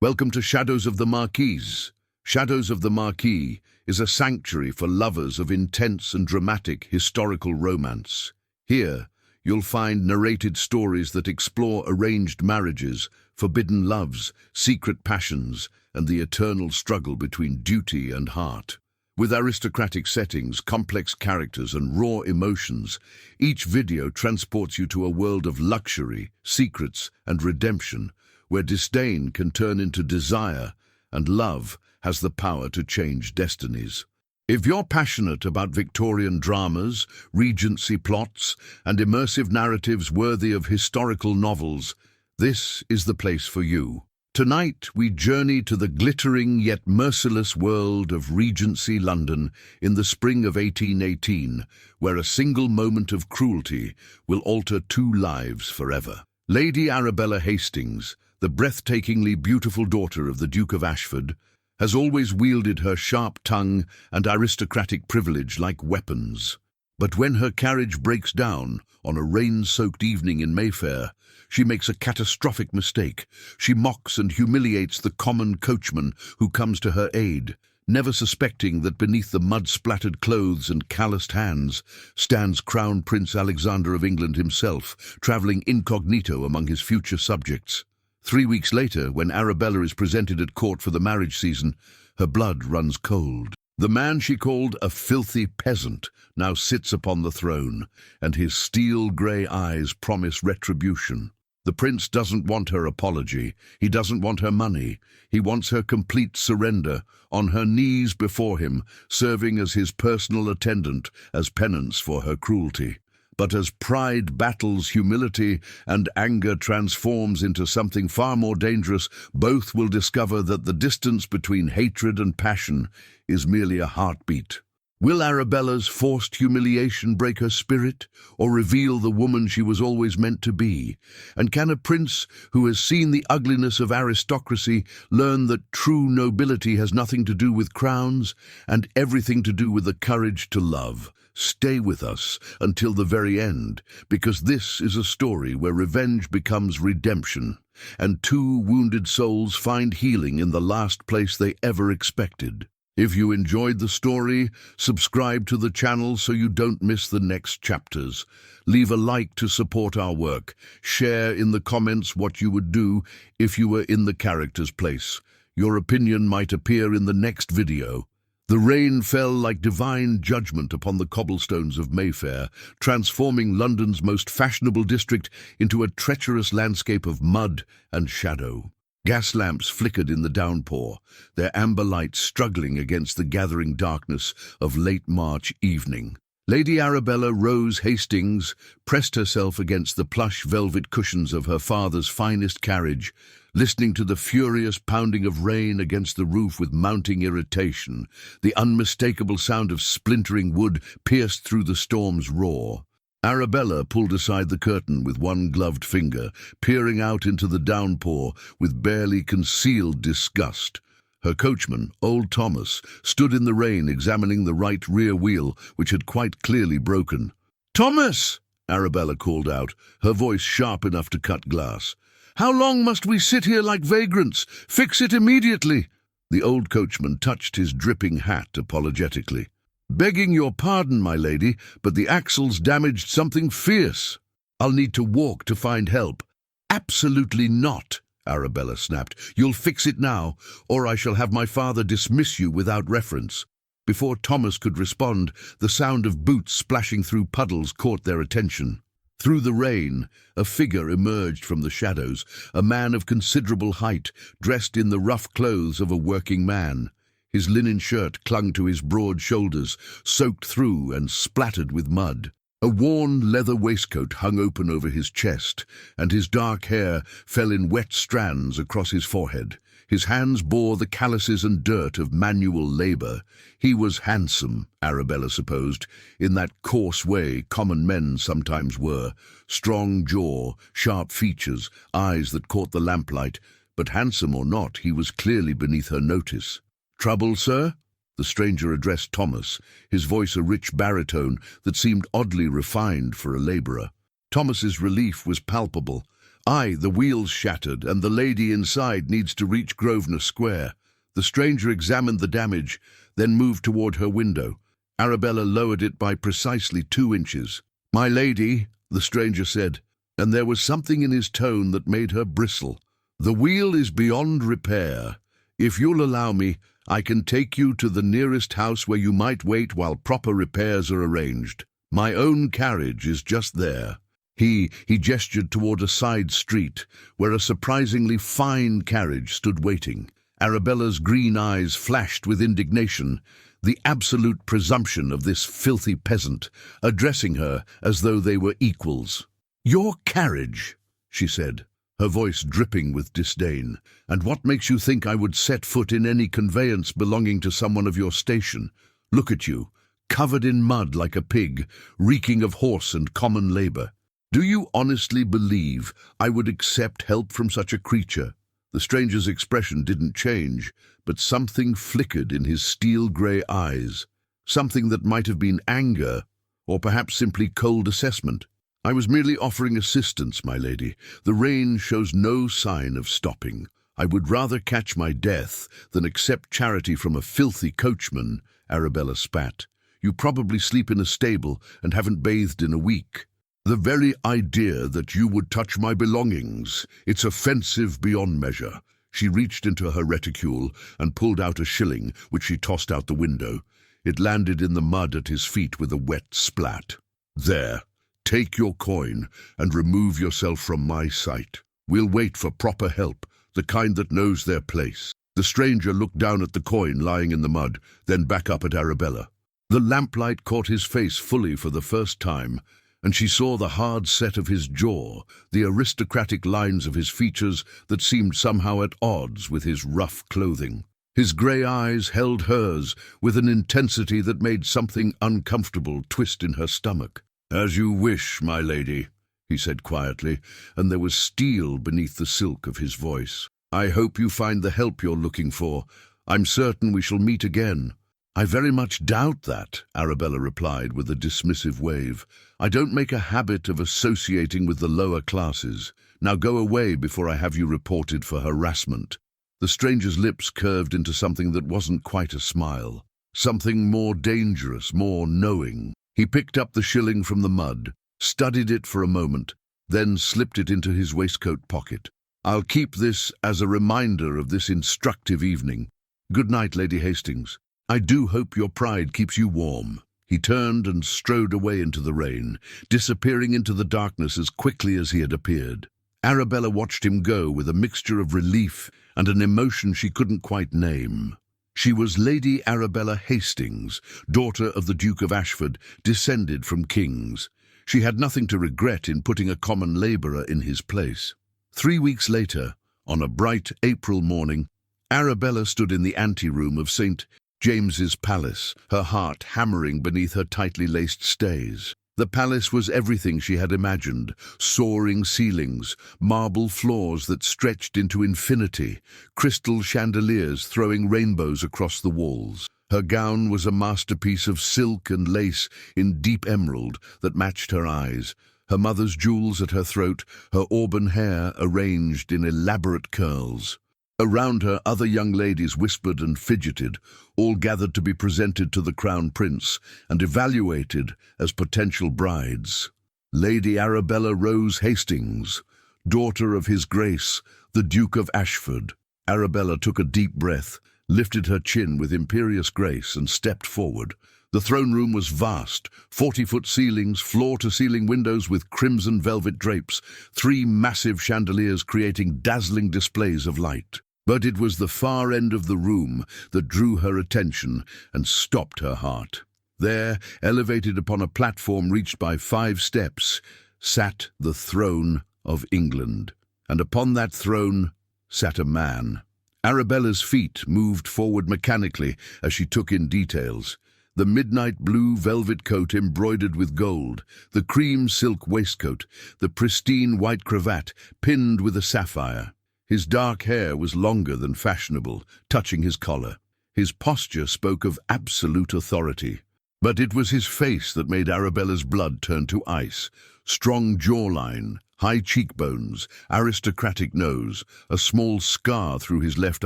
Welcome to Shadows of the Marquise. Shadows of the Marquis is a sanctuary for lovers of intense and dramatic historical romance. Here, you'll find narrated stories that explore arranged marriages, forbidden loves, secret passions, and the eternal struggle between duty and heart. With aristocratic settings, complex characters, and raw emotions, each video transports you to a world of luxury, secrets, and redemption, where disdain can turn into desire, and love has the power to change destinies. If you're passionate about Victorian dramas, Regency plots, and immersive narratives worthy of historical novels, this is the place for you. Tonight, we journey to the glittering yet merciless world of Regency London in the spring of 1818, where a single moment of cruelty will alter two lives forever. Lady Arabella Hastings, the breathtakingly beautiful daughter of the Duke of Ashford, has always wielded her sharp tongue and aristocratic privilege like weapons. But when her carriage breaks down on a rain-soaked evening in Mayfair, she makes a catastrophic mistake. She mocks and humiliates the common coachman who comes to her aid, never suspecting that beneath the mud-splattered clothes and calloused hands stands Crown Prince Alexander of England himself, travelling incognito among his future subjects. 3 weeks later, when Arabella is presented at court for the marriage season, her blood runs cold. The man she called a filthy peasant now sits upon the throne, and his steel-grey eyes promise retribution. The prince doesn't want her apology. He doesn't want her money. He wants her complete surrender, on her knees before him, serving as his personal attendant as penance for her cruelty. But as pride battles humility and anger transforms into something far more dangerous, both will discover that the distance between hatred and passion is merely a heartbeat. Will Arabella's forced humiliation break her spirit, or reveal the woman she was always meant to be? And can a prince who has seen the ugliness of aristocracy learn that true nobility has nothing to do with crowns and everything to do with the courage to love? Stay with us until the very end, because this is a story where revenge becomes redemption, and two wounded souls find healing in the last place they ever expected. If you enjoyed the story, subscribe to the channel so you don't miss the next chapters. Leave a like to support our work. Share in the comments what you would do if you were in the character's place. Your opinion might appear in the next video. The rain fell like divine judgment upon the cobblestones of Mayfair, transforming London's most fashionable district into a treacherous landscape of mud and shadow. Gas lamps flickered in the downpour, their amber lights struggling against the gathering darkness of late March evening. Lady Arabella Rose Hastings pressed herself against the plush velvet cushions of her father's finest carriage, listening to the furious pounding of rain against the roof with mounting irritation. The unmistakable sound of splintering wood pierced through the storm's roar. Arabella pulled aside the curtain with one gloved finger, peering out into the downpour with barely concealed disgust. Her coachman, old Thomas, stood in the rain examining the right rear wheel, which had quite clearly broken. "Thomas!" Arabella called out, her voice sharp enough to cut glass. "How long must we sit here like vagrants? Fix it immediately!" The old coachman touched his dripping hat apologetically. "Begging your pardon, my lady, but the axle's damaged something fierce. I'll need to walk to find help." "Absolutely not," Arabella snapped. "You'll fix it now, or I shall have my father dismiss you without reference." Before Thomas could respond, the sound of boots splashing through puddles caught their attention. Through the rain, a figure emerged from the shadows, a man of considerable height, dressed in the rough clothes of a working man. His linen shirt clung to his broad shoulders, soaked through and splattered with mud. A worn leather waistcoat hung open over his chest, and his dark hair fell in wet strands across his forehead. His hands bore the calluses and dirt of manual labor. He was handsome, Arabella supposed, in that coarse way common men sometimes were. Strong jaw, sharp features, eyes that caught the lamplight. But handsome or not, he was clearly beneath her notice. "Trouble, sir?" The stranger addressed Thomas, his voice a rich baritone that seemed oddly refined for a labourer. Thomas's relief was palpable. Aye, the wheel's shattered, and the lady inside needs to reach Grosvenor Square. The stranger examined the damage, then moved toward her window. Arabella lowered it by precisely 2 inches. "My lady," the stranger said, and there was something in his tone that made her bristle. "The wheel is beyond repair. If you'll allow me, I can take you to the nearest house where you might wait while proper repairs are arranged. My own carriage is just there." He gestured toward a side street, where a surprisingly fine carriage stood waiting. Arabella's green eyes flashed with indignation, the absolute presumption of this filthy peasant, addressing her as though they were equals. "Your carriage," she said, her voice dripping with disdain. "And what makes you think I would set foot in any conveyance belonging to someone of your station? Look at you, covered in mud like a pig, reeking of horse and common labor. Do you honestly believe I would accept help from such a creature?" The stranger's expression didn't change, but something flickered in his steel-grey eyes, something that might have been anger, or perhaps simply cold assessment. "I was merely offering assistance, my lady. The rain shows no sign of stopping. I would rather catch my death than accept charity from a filthy coachman," Arabella spat. "You probably sleep in a stable and haven't bathed in a week." "The very idea that you would touch my belongings, it's offensive beyond measure." She reached into her reticule and pulled out a shilling, which she tossed out the window. It landed in the mud at his feet with a wet splat. "There, take your coin and remove yourself from my sight. We'll wait for proper help, the kind that knows their place." The stranger looked down at the coin lying in the mud, then back up at Arabella. The lamplight caught his face fully for the first time, and she saw the hard set of his jaw, the aristocratic lines of his features that seemed somehow at odds with his rough clothing. His grey eyes held hers with an intensity that made something uncomfortable twist in her stomach. "As you wish, my lady," he said quietly, and there was steel beneath the silk of his voice. "I hope you find the help you're looking for. I'm certain we shall meet again." "I very much doubt that," Arabella replied with a dismissive wave. "I don't make a habit of associating with the lower classes. Now go away before I have you reported for harassment." The stranger's lips curved into something that wasn't quite a smile, something more dangerous, more knowing. He picked up the shilling from the mud, studied it for a moment, then slipped it into his waistcoat pocket. "I'll keep this as a reminder of this instructive evening. Good night, Lady Hastings. I do hope your pride keeps you warm." He turned and strode away into the rain, disappearing into the darkness as quickly as he had appeared. Arabella watched him go with a mixture of relief and an emotion she couldn't quite name. She was Lady Arabella Hastings, daughter of the Duke of Ashford, descended from kings. She had nothing to regret in putting a common labourer in his place. 3 weeks later, on a bright April morning, Arabella stood in the anteroom of St. James's Palace, her heart hammering beneath her tightly laced stays. The palace was everything she had imagined: soaring ceilings, marble floors that stretched into infinity, crystal chandeliers throwing rainbows across the walls. Her gown was a masterpiece of silk and lace in deep emerald that matched her eyes, her mother's jewels at her throat, her auburn hair arranged in elaborate curls. Around her, other young ladies whispered and fidgeted, all gathered to be presented to the Crown Prince and evaluated as potential brides. Lady Arabella Rose Hastings, daughter of His Grace, the Duke of Ashford. Arabella took a deep breath, lifted her chin with imperious grace, and stepped forward. The throne room was vast, 40-foot ceilings, floor-to-ceiling windows with crimson velvet drapes, 3 massive chandeliers creating dazzling displays of light. But it was the far end of the room that drew her attention and stopped her heart. There, elevated upon a platform reached by 5 steps, sat the throne of England. And upon that throne sat a man. Arabella's feet moved forward mechanically as she took in details. The midnight blue velvet coat embroidered with gold, the cream silk waistcoat, the pristine white cravat pinned with a sapphire. His dark hair was longer than fashionable, touching his collar. His posture spoke of absolute authority. But it was his face that made Arabella's blood turn to ice. Strong jawline, high cheekbones, aristocratic nose, a small scar through his left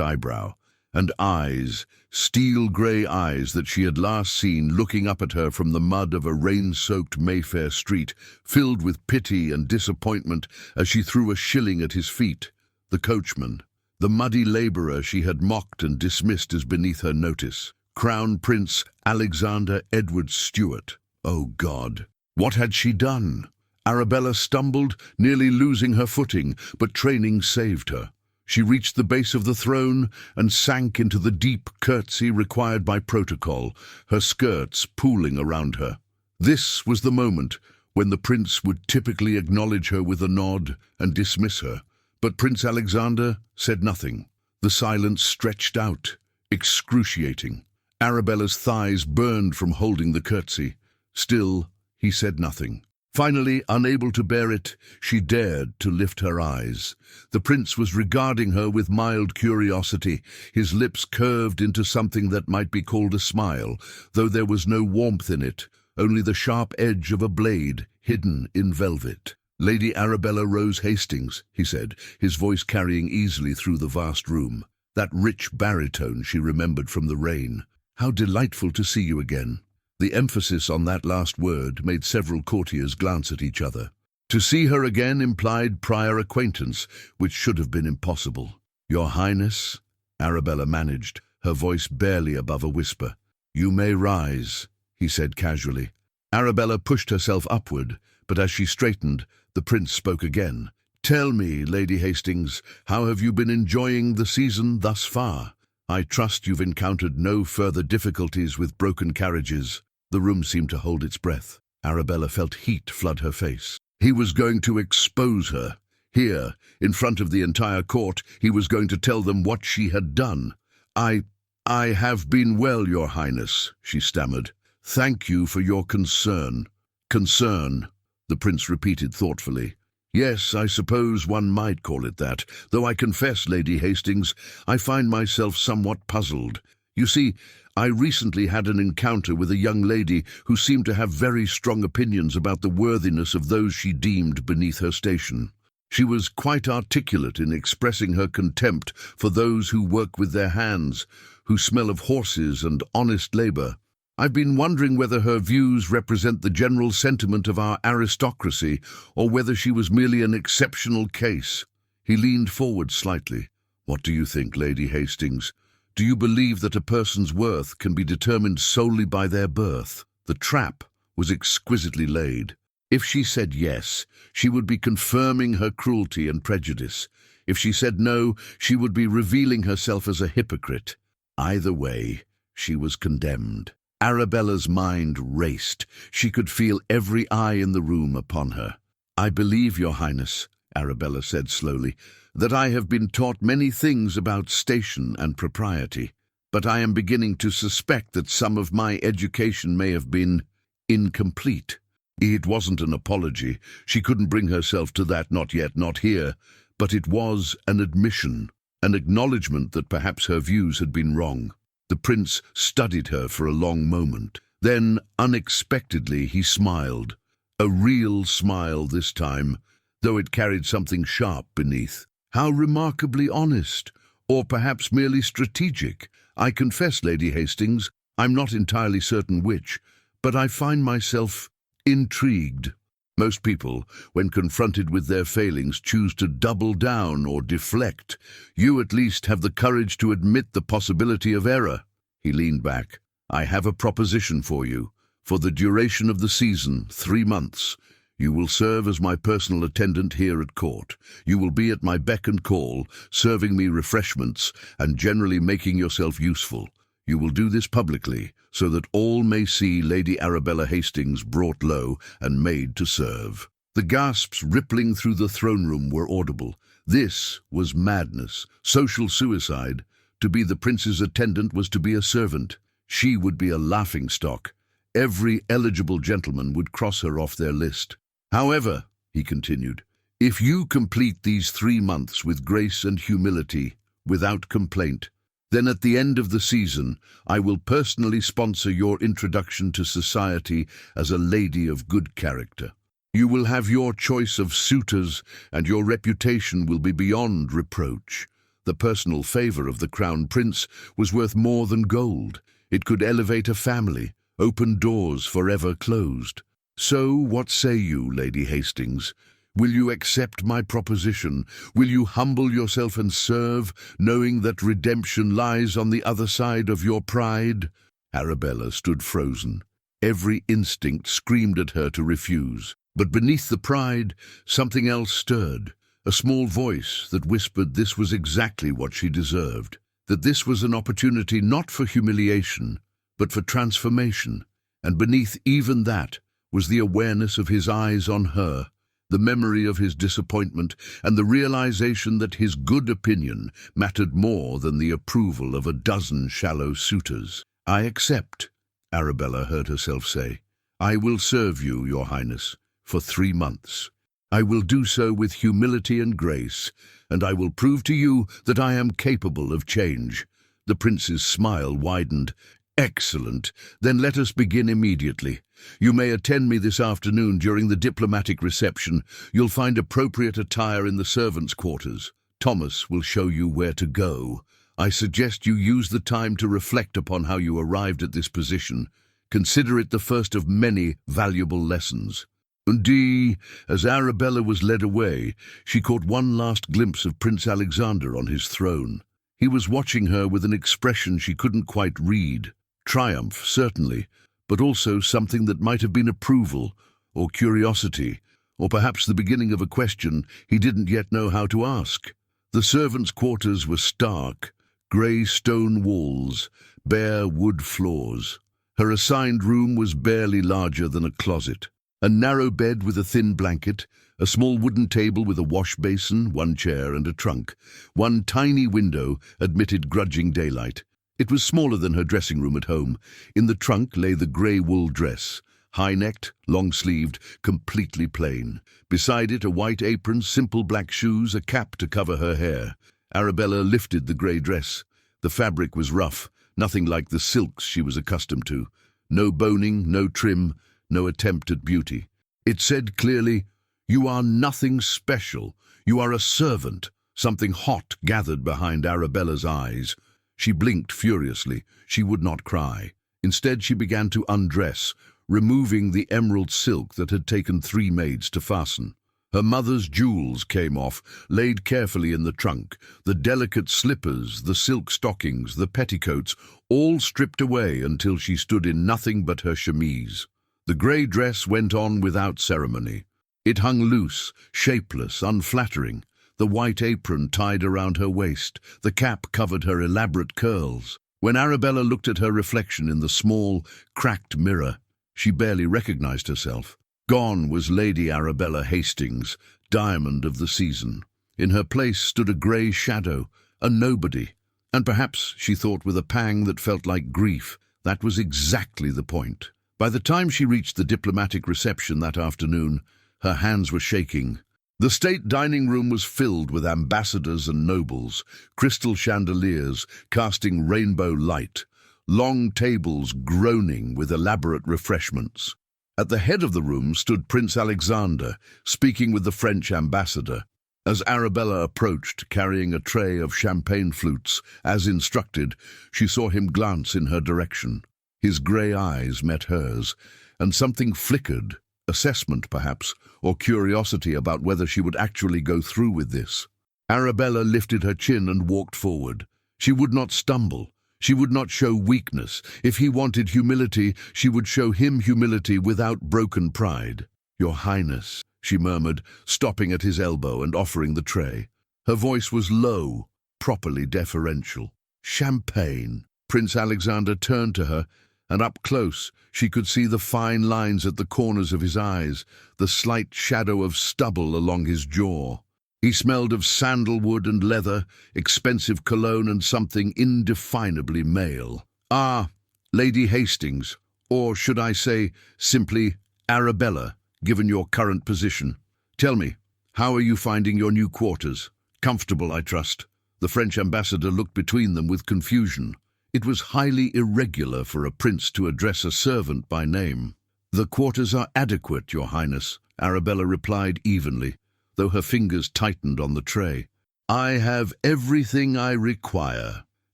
eyebrow, and eyes, steel-grey eyes that she had last seen looking up at her from the mud of a rain-soaked Mayfair street, filled with pity and disappointment as she threw a shilling at his feet. The coachman, the muddy labourer she had mocked and dismissed as beneath her notice. Crown Prince Alexander Edward Stuart. Oh God, what had she done? Arabella stumbled, nearly losing her footing, but training saved her. She reached the base of the throne and sank into the deep curtsy required by protocol, her skirts pooling around her. This was the moment when the prince would typically acknowledge her with a nod and dismiss her. But Prince Alexander said nothing. The silence stretched out, excruciating. Arabella's thighs burned from holding the curtsy. Still, he said nothing. Finally, unable to bear it, she dared to lift her eyes. The prince was regarding her with mild curiosity, his lips curved into something that might be called a smile, though there was no warmth in it, only the sharp edge of a blade hidden in velvet. "Lady Arabella Rose Hastings," he said, his voice carrying easily through the vast room. That rich baritone she remembered from the rain. "How delightful to see you again." The emphasis on that last word made several courtiers glance at each other. To see her again implied prior acquaintance, which should have been impossible. "Your Highness," Arabella managed, her voice barely above a whisper. "You may rise," he said casually. Arabella pushed herself upward, but as she straightened, the prince spoke again. "Tell me, Lady Hastings, how have you been enjoying the season thus far? I trust you've encountered no further difficulties with broken carriages." The room seemed to hold its breath. Arabella felt heat flood her face. He was going to expose her. Here, in front of the entire court, he was going to tell them what she had done. I have been well, Your Highness," she stammered. "Thank you for your concern." "Concern," the prince repeated thoughtfully. "Yes, I suppose one might call it that, though I confess, Lady Hastings, I find myself somewhat puzzled. You see, I recently had an encounter with a young lady who seemed to have very strong opinions about the worthiness of those she deemed beneath her station. She was quite articulate in expressing her contempt for those who work with their hands, who smell of horses and honest labour. I've been wondering whether her views represent the general sentiment of our aristocracy, or whether she was merely an exceptional case." He leaned forward slightly. "What do you think, Lady Hastings? Do you believe that a person's worth can be determined solely by their birth?" The trap was exquisitely laid. If she said yes, she would be confirming her cruelty and prejudice. If she said no, she would be revealing herself as a hypocrite. Either way, she was condemned. Arabella's mind raced. She could feel every eye in the room upon her. "I believe, Your Highness," Arabella said slowly, "that I have been taught many things about station and propriety, but I am beginning to suspect that some of my education may have been incomplete." It wasn't an apology. She couldn't bring herself to that, not yet, not here, but it was an admission, an acknowledgement that perhaps her views had been wrong. The prince studied her for a long moment. Then, unexpectedly, he smiled. A real smile this time, though it carried something sharp beneath. "How remarkably honest, or perhaps merely strategic. I confess, Lady Hastings, I'm not entirely certain which, but I find myself intrigued. Most people, when confronted with their failings, choose to double down or deflect. You at least have the courage to admit the possibility of error." He leaned back. "I have a proposition for you. For the duration of the season, 3 months, you will serve as my personal attendant here at court. You will be at my beck and call, serving me refreshments and generally making yourself useful. You will do this publicly, so that all may see Lady Arabella Hastings brought low and made to serve." The gasps rippling through the throne room were audible. This was madness, social suicide. To be the prince's attendant was to be a servant. She would be a laughingstock. Every eligible gentleman would cross her off their list. "However," he continued, "if you complete these 3 months with grace and humility, without complaint, then at the end of the season I will personally sponsor your introduction to society as a lady of good character." You will have your choice of suitors, and your reputation will be beyond reproach. The personal favor of the crown prince was worth more than gold. It could elevate a family, open doors forever closed. So what say you, Lady Hastings? Will you accept my proposition? Will you humble yourself and serve, knowing that redemption lies on the other side of your pride? Arabella stood frozen. Every instinct screamed at her to refuse. But beneath the pride, something else stirred. A small voice that whispered this was exactly what she deserved. That this was an opportunity not for humiliation, but for transformation. And beneath even that was the awareness of his eyes on her, the memory of his disappointment, and the realization that his good opinion mattered more than the approval of a dozen shallow suitors. "I accept," Arabella heard herself say. "I will serve you, Your Highness, for 3 months. I will do so with humility and grace, and I will prove to you that I am capable of change." The prince's smile widened. "Excellent. Then let us begin immediately. You may attend me this afternoon during the diplomatic reception. You'll find appropriate attire in the servants' quarters. Thomas will show you where to go. I suggest you use the time to reflect upon how you arrived at this position. Consider it the first of many valuable lessons." Indeed, as Arabella was led away, she caught one last glimpse of Prince Alexander on his throne. He was watching her with an expression she couldn't quite read. Triumph, certainly, but also something that might have been approval, or curiosity, or perhaps the beginning of a question he didn't yet know how to ask. The servants' quarters were stark, grey stone walls, bare wood floors. Her assigned room was barely larger than a closet. A narrow bed with a thin blanket, a small wooden table with a wash basin, 1 chair and a trunk. One tiny window admitted grudging daylight. It was smaller than her dressing room at home. In the trunk lay the grey wool dress, high-necked, long-sleeved, completely plain. Beside it a white apron, simple black shoes, a cap to cover her hair. Arabella lifted the grey dress. The fabric was rough, nothing like the silks she was accustomed to. No boning, no trim, no attempt at beauty. It said clearly, "You are nothing special. You are a servant." Something hot gathered behind Arabella's eyes. She blinked furiously. She would not cry. Instead, she began to undress, removing the emerald silk that had taken 3 maids to fasten. Her mother's jewels came off, laid carefully in the trunk. The delicate slippers, the silk stockings, the petticoats, all stripped away until she stood in nothing but her chemise. The grey dress went on without ceremony. It hung loose, shapeless, unflattering. The white apron tied around her waist. The cap covered her elaborate curls. When Arabella looked at her reflection in the small, cracked mirror, she barely recognized herself. Gone was Lady Arabella Hastings, diamond of the season. In her place stood a grey shadow, a nobody. And perhaps, she thought with a pang that felt like grief, that was exactly the point. By the time she reached the diplomatic reception that afternoon, her hands were shaking. The state dining room was filled with ambassadors and nobles, crystal chandeliers casting rainbow light, long tables groaning with elaborate refreshments. At the head of the room stood Prince Alexander, speaking with the French ambassador. As Arabella approached, carrying a tray of champagne flutes, as instructed, she saw him glance in her direction. His grey eyes met hers, and something flickered, assessment perhaps, or curiosity about whether she would actually go through with this. Arabella lifted her chin and walked forward. She would not stumble. She would not show weakness. If he wanted humility, she would show him humility without broken pride. "Your Highness," she murmured, stopping at his elbow and offering the tray. Her voice was low, properly deferential. "Champagne." Prince Alexander turned to her, and up close she could see the fine lines at the corners of his eyes, the slight shadow of stubble along his jaw. He smelled of sandalwood and leather, expensive cologne, and something indefinably male. "Ah, Lady Hastings, or should I say simply Arabella, given your current position. Tell me, how are you finding your new quarters? Comfortable, I trust?" The French ambassador looked between them with confusion. It was highly irregular for a prince to address a servant by name. "The quarters are adequate, Your Highness," Arabella replied evenly, though her fingers tightened on the tray. "I have everything I require.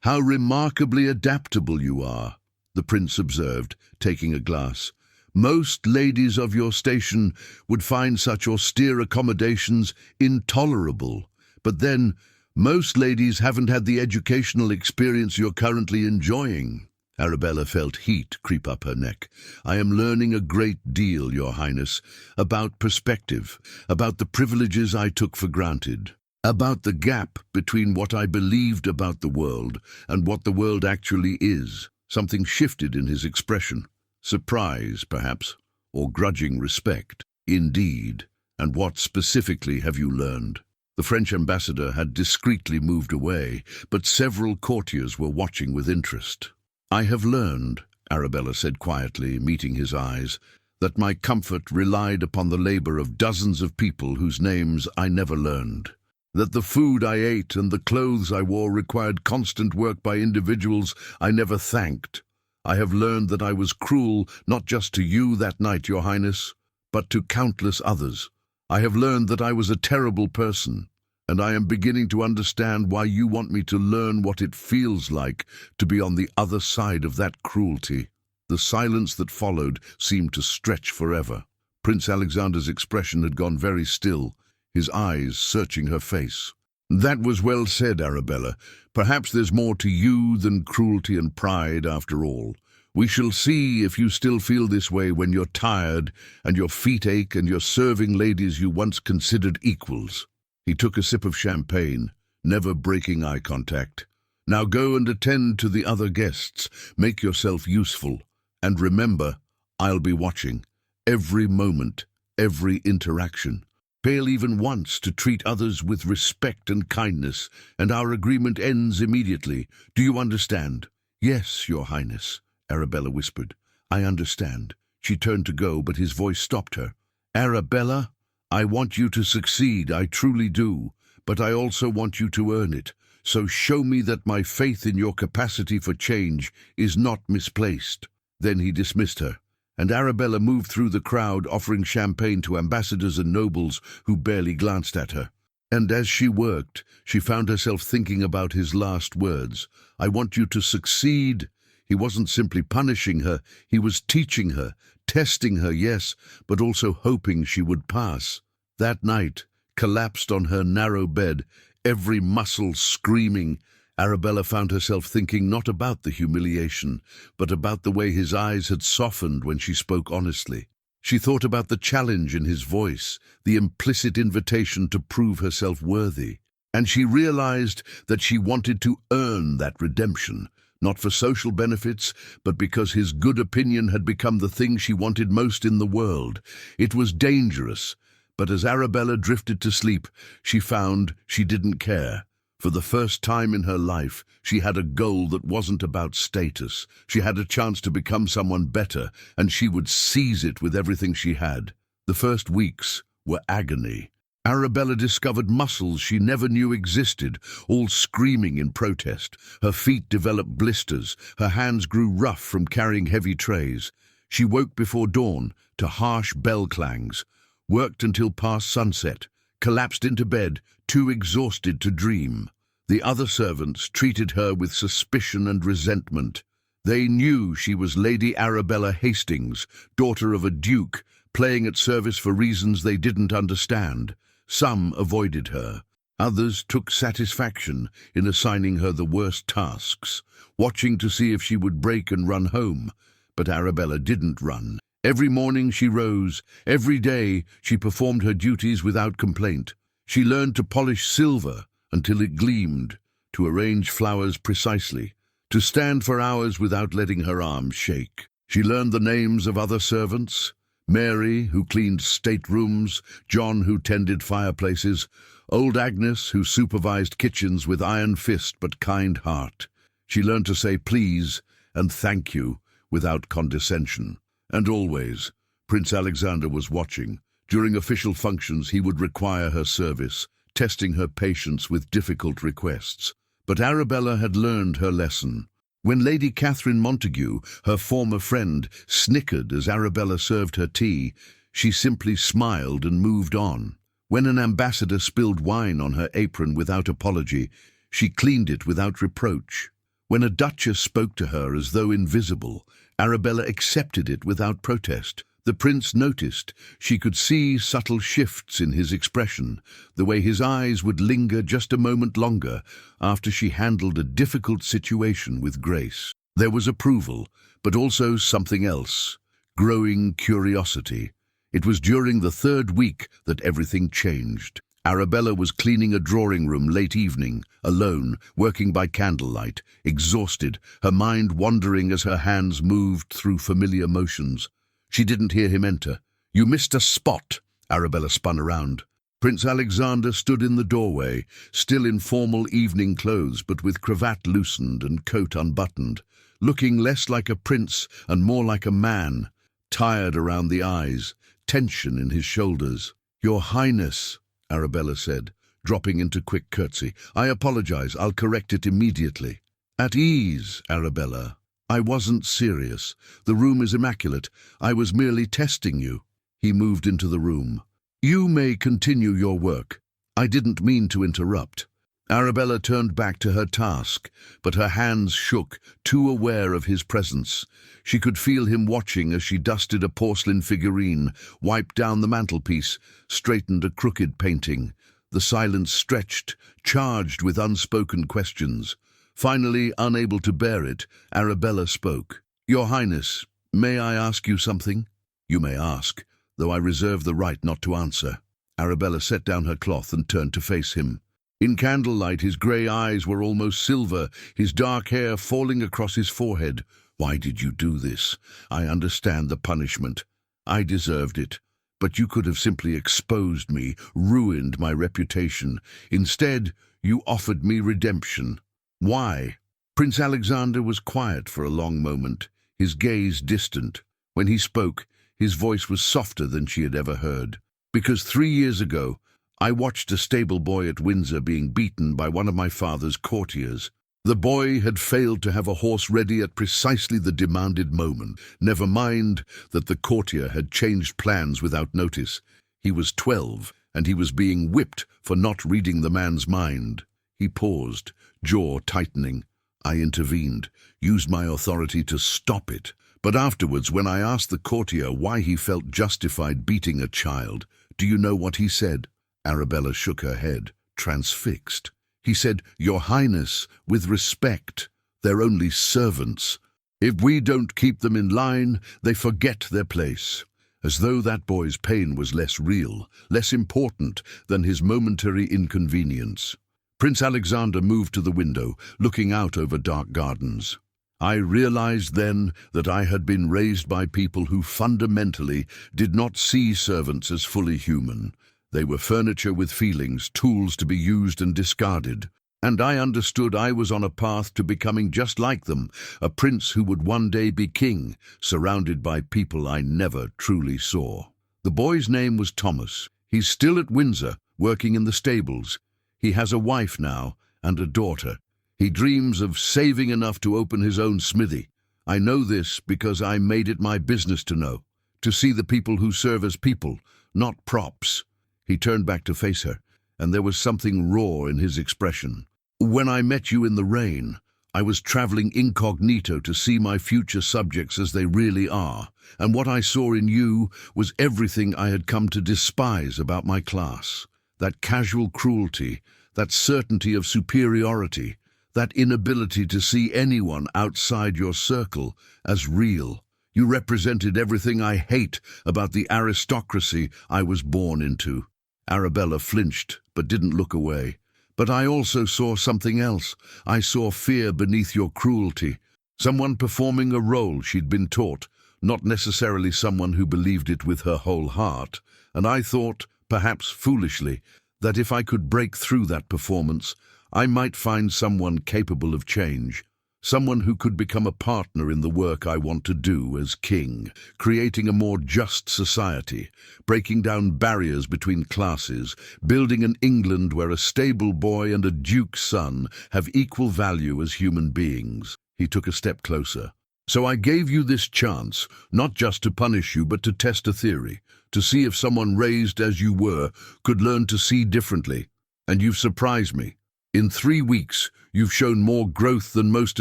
How remarkably adaptable you are," the prince observed, taking a glass. "Most ladies of your station would find such austere accommodations intolerable. But then, most ladies haven't had the educational experience you're currently enjoying." Arabella felt heat creep up her neck. "I am learning a great deal, Your Highness, about perspective, about the privileges I took for granted, about the gap between what I believed about the world and what the world actually is." Something shifted in his expression. Surprise, perhaps, or grudging respect. "Indeed. And what specifically have you learned?" The French ambassador had discreetly moved away, but several courtiers were watching with interest. "I have learned," Arabella said quietly, meeting his eyes, "that my comfort relied upon the labor of dozens of people whose names I never learned. That the food I ate and the clothes I wore required constant work by individuals I never thanked. I have learned that I was cruel not just to you that night, Your Highness, but to countless others. I have learned that I was a terrible person, and I am beginning to understand why you want me to learn what it feels like to be on the other side of that cruelty." The silence that followed seemed to stretch forever. Prince Alexander's expression had gone very still, his eyes searching her face. "That was well said, Arabella. Perhaps there's more to you than cruelty and pride after all. We shall see if you still feel this way when you're tired and your feet ache and you're serving ladies you once considered equals." He took a sip of champagne, never breaking eye contact. "Now go and attend to the other guests. Make yourself useful. And remember, I'll be watching. Every moment, every interaction. Fail even once to treat others with respect and kindness, and our agreement ends immediately. Do you understand?" "Yes, Your Highness," Arabella whispered. "I understand." She turned to go, but his voice stopped her. "Arabella, I want you to succeed, I truly do, but I also want you to earn it. So show me that my faith in your capacity for change is not misplaced." Then he dismissed her, and Arabella moved through the crowd, offering champagne to ambassadors and nobles who barely glanced at her. And as she worked, she found herself thinking about his last words. "I want you to succeed." He wasn't simply punishing her, he was teaching her, testing her, yes, but also hoping she would pass. That night, collapsed on her narrow bed, every muscle screaming, Arabella found herself thinking not about the humiliation, but about the way his eyes had softened when she spoke honestly. She thought about the challenge in his voice, the implicit invitation to prove herself worthy. And she realized that she wanted to earn that redemption, not for social benefits, but because his good opinion had become the thing she wanted most in the world. It was dangerous, but as Arabella drifted to sleep, she found she didn't care. For the first time in her life, she had a goal that wasn't about status. She had a chance to become someone better, and she would seize it with everything she had. The first weeks were agony. Arabella discovered muscles she never knew existed, all screaming in protest. Her feet developed blisters, her hands grew rough from carrying heavy trays. She woke before dawn to harsh bell clangs, worked until past sunset, collapsed into bed, too exhausted to dream. The other servants treated her with suspicion and resentment. They knew she was Lady Arabella Hastings, daughter of a duke, playing at service for reasons they didn't understand. Some avoided her. Others took satisfaction in assigning her the worst tasks, watching to see if she would break and run home. But Arabella didn't run. Every morning she rose. Every day she performed her duties without complaint. She learned to polish silver until it gleamed, to arrange flowers precisely, to stand for hours without letting her arms shake. She learned the names of other servants: Mary, who cleaned staterooms; John, who tended fireplaces; old Agnes, who supervised kitchens with iron fist but kind heart. She learned to say please and thank you without condescension. And always, Prince Alexander was watching. During official functions, he would require her service, testing her patience with difficult requests. But Arabella had learned her lesson. When Lady Catherine Montague, her former friend, snickered as Arabella served her tea, she simply smiled and moved on. When an ambassador spilled wine on her apron without apology, she cleaned it without reproach. When a duchess spoke to her as though invisible, Arabella accepted it without protest. The prince noticed. She could see subtle shifts in his expression, the way his eyes would linger just a moment longer after she handled a difficult situation with grace. There was approval, but also something else, growing curiosity. It was during the third week that everything changed. Arabella was cleaning a drawing room late evening, alone, working by candlelight, exhausted, her mind wandering as her hands moved through familiar motions. She didn't hear him enter. "You missed a spot." Arabella spun around. Prince Alexander stood in the doorway, still in formal evening clothes but with cravat loosened and coat unbuttoned, looking less like a prince and more like a man, tired around the eyes, tension in his shoulders. "Your Highness," Arabella said, dropping into quick curtsy. "I apologize. I'll correct it immediately." "At ease, Arabella. I wasn't serious. The room is immaculate. I was merely testing you." He moved into the room. "You may continue your work. I didn't mean to interrupt." Arabella turned back to her task, but her hands shook, too aware of his presence. She could feel him watching as she dusted a porcelain figurine, wiped down the mantelpiece, straightened a crooked painting. The silence stretched, charged with unspoken questions. Finally, unable to bear it, Arabella spoke. "Your Highness, may I ask you something?" "You may ask, though I reserve the right not to answer." Arabella set down her cloth and turned to face him. In candlelight, his grey eyes were almost silver, his dark hair falling across his forehead. "Why did you do this? I understand the punishment. I deserved it. But you could have simply exposed me, ruined my reputation. Instead, you offered me redemption. Why?" Prince Alexander was quiet for a long moment, his gaze distant. When he spoke, his voice was softer than she had ever heard. "Because 3 years ago, I watched a stable boy at Windsor being beaten by one of my father's courtiers. The boy had failed to have a horse ready at precisely the demanded moment. Never mind that the courtier had changed plans without notice. He was 12, and he was being whipped for not reading the man's mind." He paused, jaw tightening. "I intervened, used my authority to stop it. But afterwards, when I asked the courtier why he felt justified beating a child, do you know what he said?" Arabella shook her head, transfixed. "He said, 'Your Highness, with respect, they're only servants. If we don't keep them in line, they forget their place.' As though that boy's pain was less real, less important than his momentary inconvenience. Prince Alexander moved to the window, looking out over dark gardens. "I realized then that I had been raised by people who fundamentally did not see servants as fully human. They were furniture with feelings, tools to be used and discarded. And I understood I was on a path to becoming just like them, a prince who would one day be king, surrounded by people I never truly saw." The boy's name was Thomas. He's still at Windsor, working in the stables. He has a wife now and a daughter. He dreams of saving enough to open his own smithy. I know this because I made it my business to know, to see the people who serve as people, not props. He turned back to face her, and there was something raw in his expression. "When I met you in the rain, I was traveling incognito to see my future subjects as they really are, and what I saw in you was everything I had come to despise about my class. That casual cruelty, that certainty of superiority, that inability to see anyone outside your circle as real. You represented everything I hate about the aristocracy I was born into." Arabella flinched, but didn't look away. "But I also saw something else. I saw fear beneath your cruelty. Someone performing a role she'd been taught, not necessarily someone who believed it with her whole heart. And I thought, perhaps foolishly, that if I could break through that performance, I might find someone capable of change, someone who could become a partner in the work I want to do as king, creating a more just society, breaking down barriers between classes, building an England where a stable boy and a duke's son have equal value as human beings." He took a step closer. So I gave you this chance, not just to punish you, but to test a theory, to see if someone raised as you were could learn to see differently. And you've surprised me. In 3 weeks, you've shown more growth than most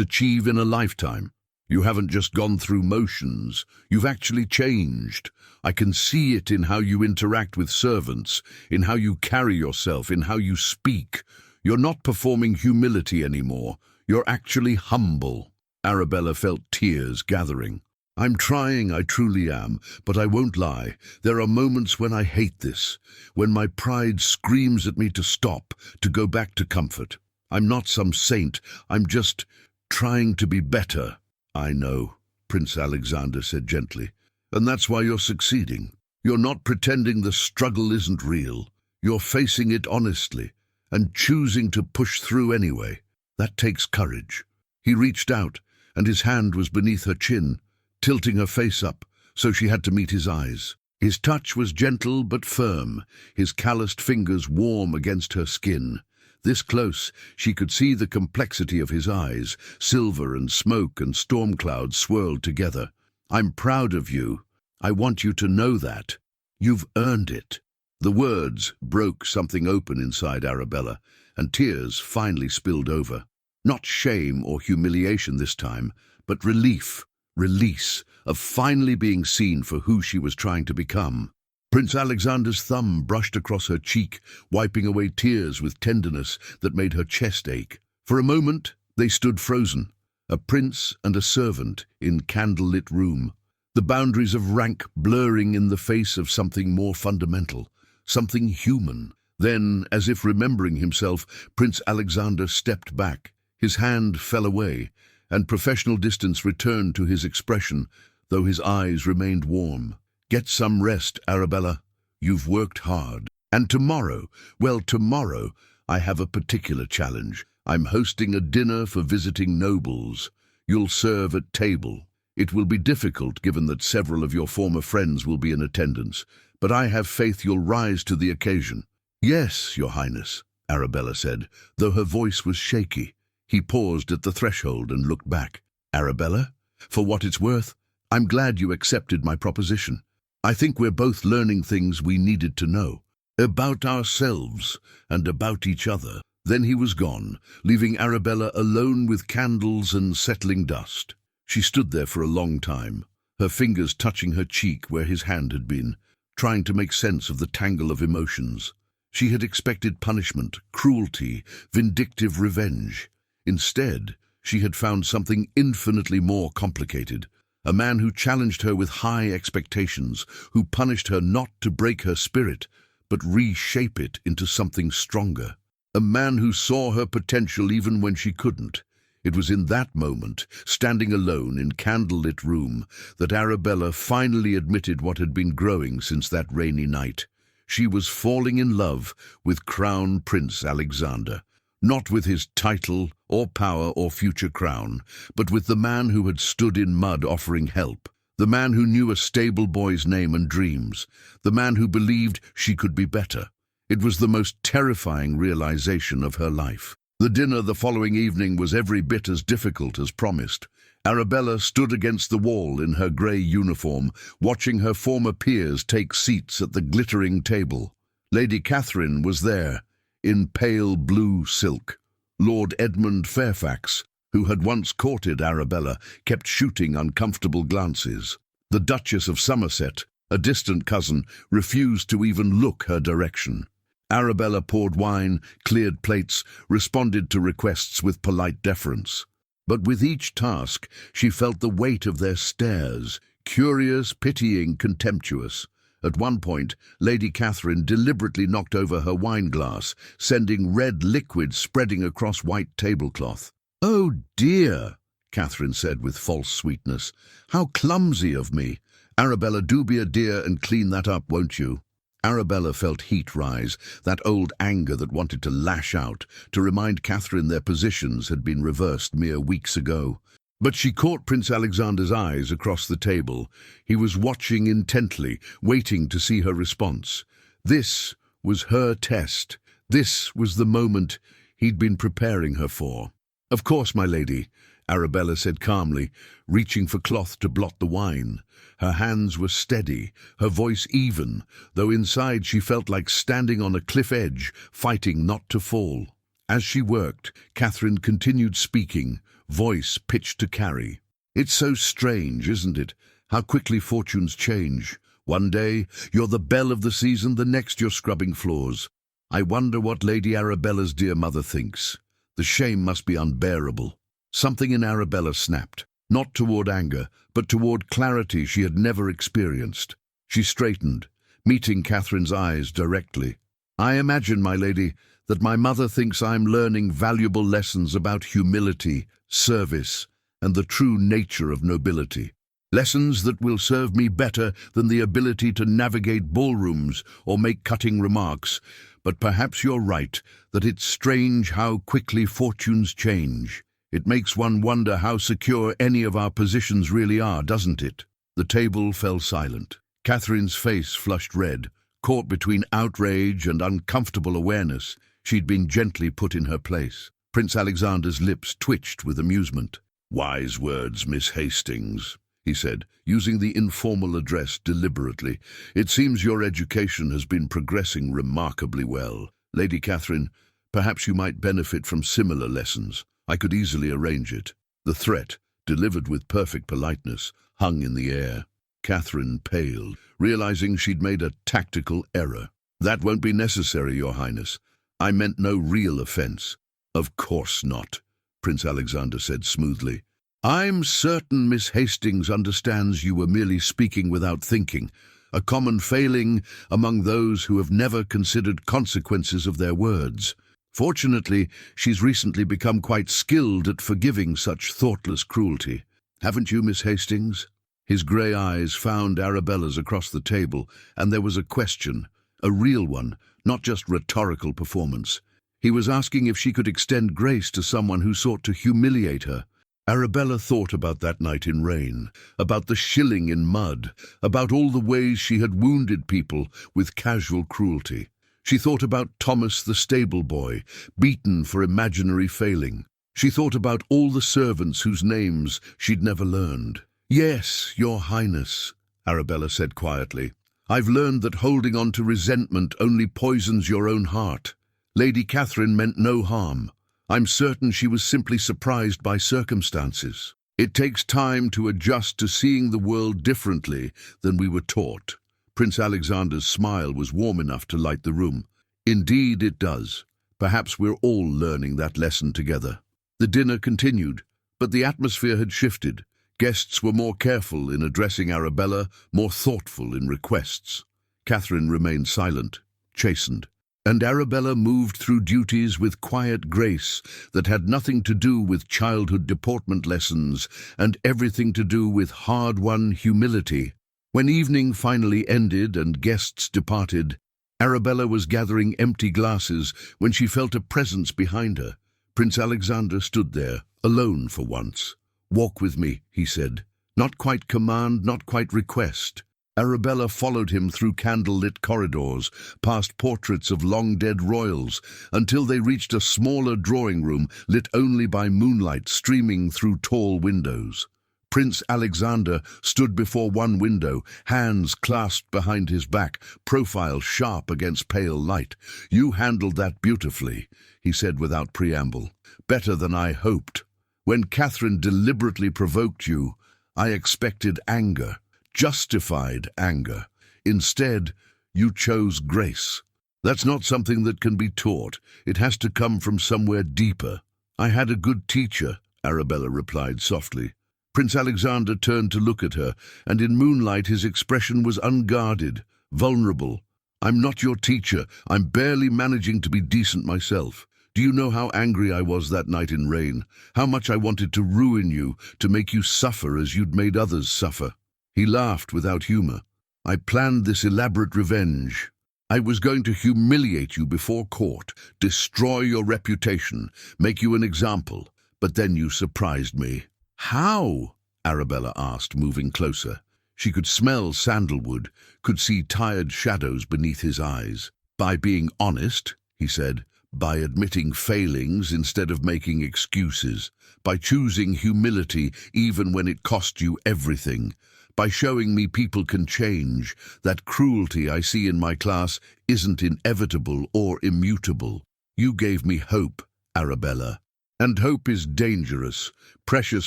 achieve in a lifetime. You haven't just gone through motions, you've actually changed. I can see it in how you interact with servants, in how you carry yourself, in how you speak. You're not performing humility anymore. You're actually humble. Arabella felt tears gathering. I'm trying, I truly am, but I won't lie. There are moments when I hate this, when my pride screams at me to stop, to go back to comfort. I'm not some saint, I'm just trying to be better. I know, Prince Alexander said gently, and that's why you're succeeding. You're not pretending the struggle isn't real. You're facing it honestly, and choosing to push through anyway. That takes courage. He reached out, and his hand was beneath her chin, tilting her face up, so she had to meet his eyes. His touch was gentle but firm, his calloused fingers warm against her skin. This close, she could see the complexity of his eyes, silver and smoke and storm clouds swirled together. I'm proud of you. I want you to know that. You've earned it. The words broke something open inside Arabella, and tears finally spilled over. Not shame or humiliation this time, but relief, release of finally being seen for who she was trying to become. Prince Alexander's thumb brushed across her cheek, wiping away tears with tenderness that made her chest ache. For a moment, they stood frozen, a prince and a servant in candlelit room, the boundaries of rank blurring in the face of something more fundamental, something human. Then, as if remembering himself, Prince Alexander stepped back. His hand fell away, and professional distance returned to his expression, though his eyes remained warm. Get some rest, Arabella. You've worked hard. And tomorrow, well, tomorrow, I have a particular challenge. I'm hosting a dinner for visiting nobles. You'll serve at table. It will be difficult given that several of your former friends will be in attendance, but I have faith you'll rise to the occasion. Yes, Your Highness, Arabella said, though her voice was shaky. He paused at the threshold and looked back. Arabella, for what it's worth, I'm glad you accepted my proposition. I think we're both learning things we needed to know, about ourselves and about each other. Then he was gone, leaving Arabella alone with candles and settling dust. She stood there for a long time, her fingers touching her cheek where his hand had been, trying to make sense of the tangle of emotions. She had expected punishment, cruelty, vindictive revenge. Instead, she had found something infinitely more complicated. A man who challenged her with high expectations, who punished her not to break her spirit, but reshape it into something stronger. A man who saw her potential even when she couldn't. It was in that moment, standing alone in candlelit room, that Arabella finally admitted what had been growing since that rainy night. She was falling in love with Crown Prince Alexander. Not with his title or power or future crown, but with the man who had stood in mud offering help, the man who knew a stable boy's name and dreams, the man who believed she could be better. It was the most terrifying realization of her life. The dinner the following evening was every bit as difficult as promised. Arabella stood against the wall in her grey uniform, watching her former peers take seats at the glittering table. Lady Catherine was there, in pale blue silk. Lord Edmund Fairfax, who had once courted Arabella, kept shooting uncomfortable glances. The Duchess of Somerset, a distant cousin, refused to even look her direction. Arabella poured wine, cleared plates, responded to requests with polite deference. But with each task, she felt the weight of their stares, curious, pitying, contemptuous. At one point, Lady Catherine deliberately knocked over her wine glass, sending red liquid spreading across white tablecloth. "Oh dear," Catherine said with false sweetness. "How clumsy of me. Arabella, do be a dear and clean that up, won't you?" Arabella felt heat rise, that old anger that wanted to lash out, to remind Catherine their positions had been reversed mere weeks ago. But she caught Prince Alexander's eyes across the table. He was watching intently, waiting to see her response. This was her test. This was the moment he'd been preparing her for. "Of course, my lady," Arabella said calmly, reaching for cloth to blot the wine. Her hands were steady, her voice even, though inside she felt like standing on a cliff edge, fighting not to fall. As she worked, Catherine continued speaking, voice pitched to carry. "It's so strange, isn't it, how quickly fortunes change. One day you're the belle of the season, the next you're scrubbing floors. I wonder what Lady Arabella's dear mother thinks. The shame must be unbearable." Something in Arabella snapped, not toward anger, but toward clarity she had never experienced. She straightened, meeting Catherine's eyes directly. "I imagine, my lady, that my mother thinks I'm learning valuable lessons about humility, service, and the true nature of nobility. Lessons that will serve me better than the ability to navigate ballrooms or make cutting remarks. But perhaps you're right, that it's strange how quickly fortunes change. It makes one wonder how secure any of our positions really are, doesn't it?" The table fell silent. Catherine's face flushed red, caught between outrage and uncomfortable awareness. She'd been gently put in her place. Prince Alexander's lips twitched with amusement. "Wise words, Miss Hastings," he said, using the informal address deliberately. "It seems your education has been progressing remarkably well. Lady Catherine, perhaps you might benefit from similar lessons. I could easily arrange it." The threat, delivered with perfect politeness, hung in the air. Catherine paled, realizing she'd made a tactical error. "That won't be necessary, Your Highness. I meant no real offense." "Of course not," Prince Alexander said smoothly. "I'm certain Miss Hastings understands you were merely speaking without thinking, a common failing among those who have never considered consequences of their words. Fortunately, she's recently become quite skilled at forgiving such thoughtless cruelty. Haven't you, Miss Hastings?" His grey eyes found Arabella's across the table, and there was a question, a real one, not just rhetorical performance. He was asking if she could extend grace to someone who sought to humiliate her. Arabella thought about that night in rain, about the shilling in mud, about all the ways she had wounded people with casual cruelty. She thought about Thomas the stable boy, beaten for imaginary failing. She thought about all the servants whose names she'd never learned. "Yes, Your Highness," Arabella said quietly. "I've learned that holding on to resentment only poisons your own heart. Lady Catherine meant no harm. I'm certain she was simply surprised by circumstances. It takes time to adjust to seeing the world differently than we were taught." Prince Alexander's smile was warm enough to light the room. "Indeed it does. Perhaps we're all learning that lesson together." The dinner continued, but the atmosphere had shifted. Guests were more careful in addressing Arabella, more thoughtful in requests. Catherine remained silent, chastened, and Arabella moved through duties with quiet grace that had nothing to do with childhood deportment lessons and everything to do with hard-won humility. When evening finally ended and guests departed, Arabella was gathering empty glasses when she felt a presence behind her. Prince Alexander stood there, alone for once. "Walk with me," he said. Not quite command, not quite request. Arabella followed him through candle-lit corridors, past portraits of long-dead royals, until they reached a smaller drawing room lit only by moonlight streaming through tall windows. Prince Alexander stood before one window, hands clasped behind his back, profile sharp against pale light. "You handled that beautifully," he said without preamble. "Better than I hoped. When Catherine deliberately provoked you, I expected anger, justified anger. Instead, you chose grace. That's not something that can be taught. It has to come from somewhere deeper." "I had a good teacher," Arabella replied softly. Prince Alexander turned to look at her, and in moonlight his expression was unguarded, vulnerable. "I'm not your teacher. I'm barely managing to be decent myself. Do you know how angry I was that night in rain? How much I wanted to ruin you, to make you suffer as you'd made others suffer?" He laughed without humor. "I planned this elaborate revenge. I was going to humiliate you before court, destroy your reputation, make you an example. But then you surprised me." "How?" Arabella asked, moving closer. She could smell sandalwood, could see tired shadows beneath his eyes. "By being honest," he said, By admitting failings instead of making excuses, by choosing humility even when it cost you everything, by showing me people can change, that cruelty I see in my class isn't inevitable or immutable. You gave me hope, Arabella. And hope is dangerous, precious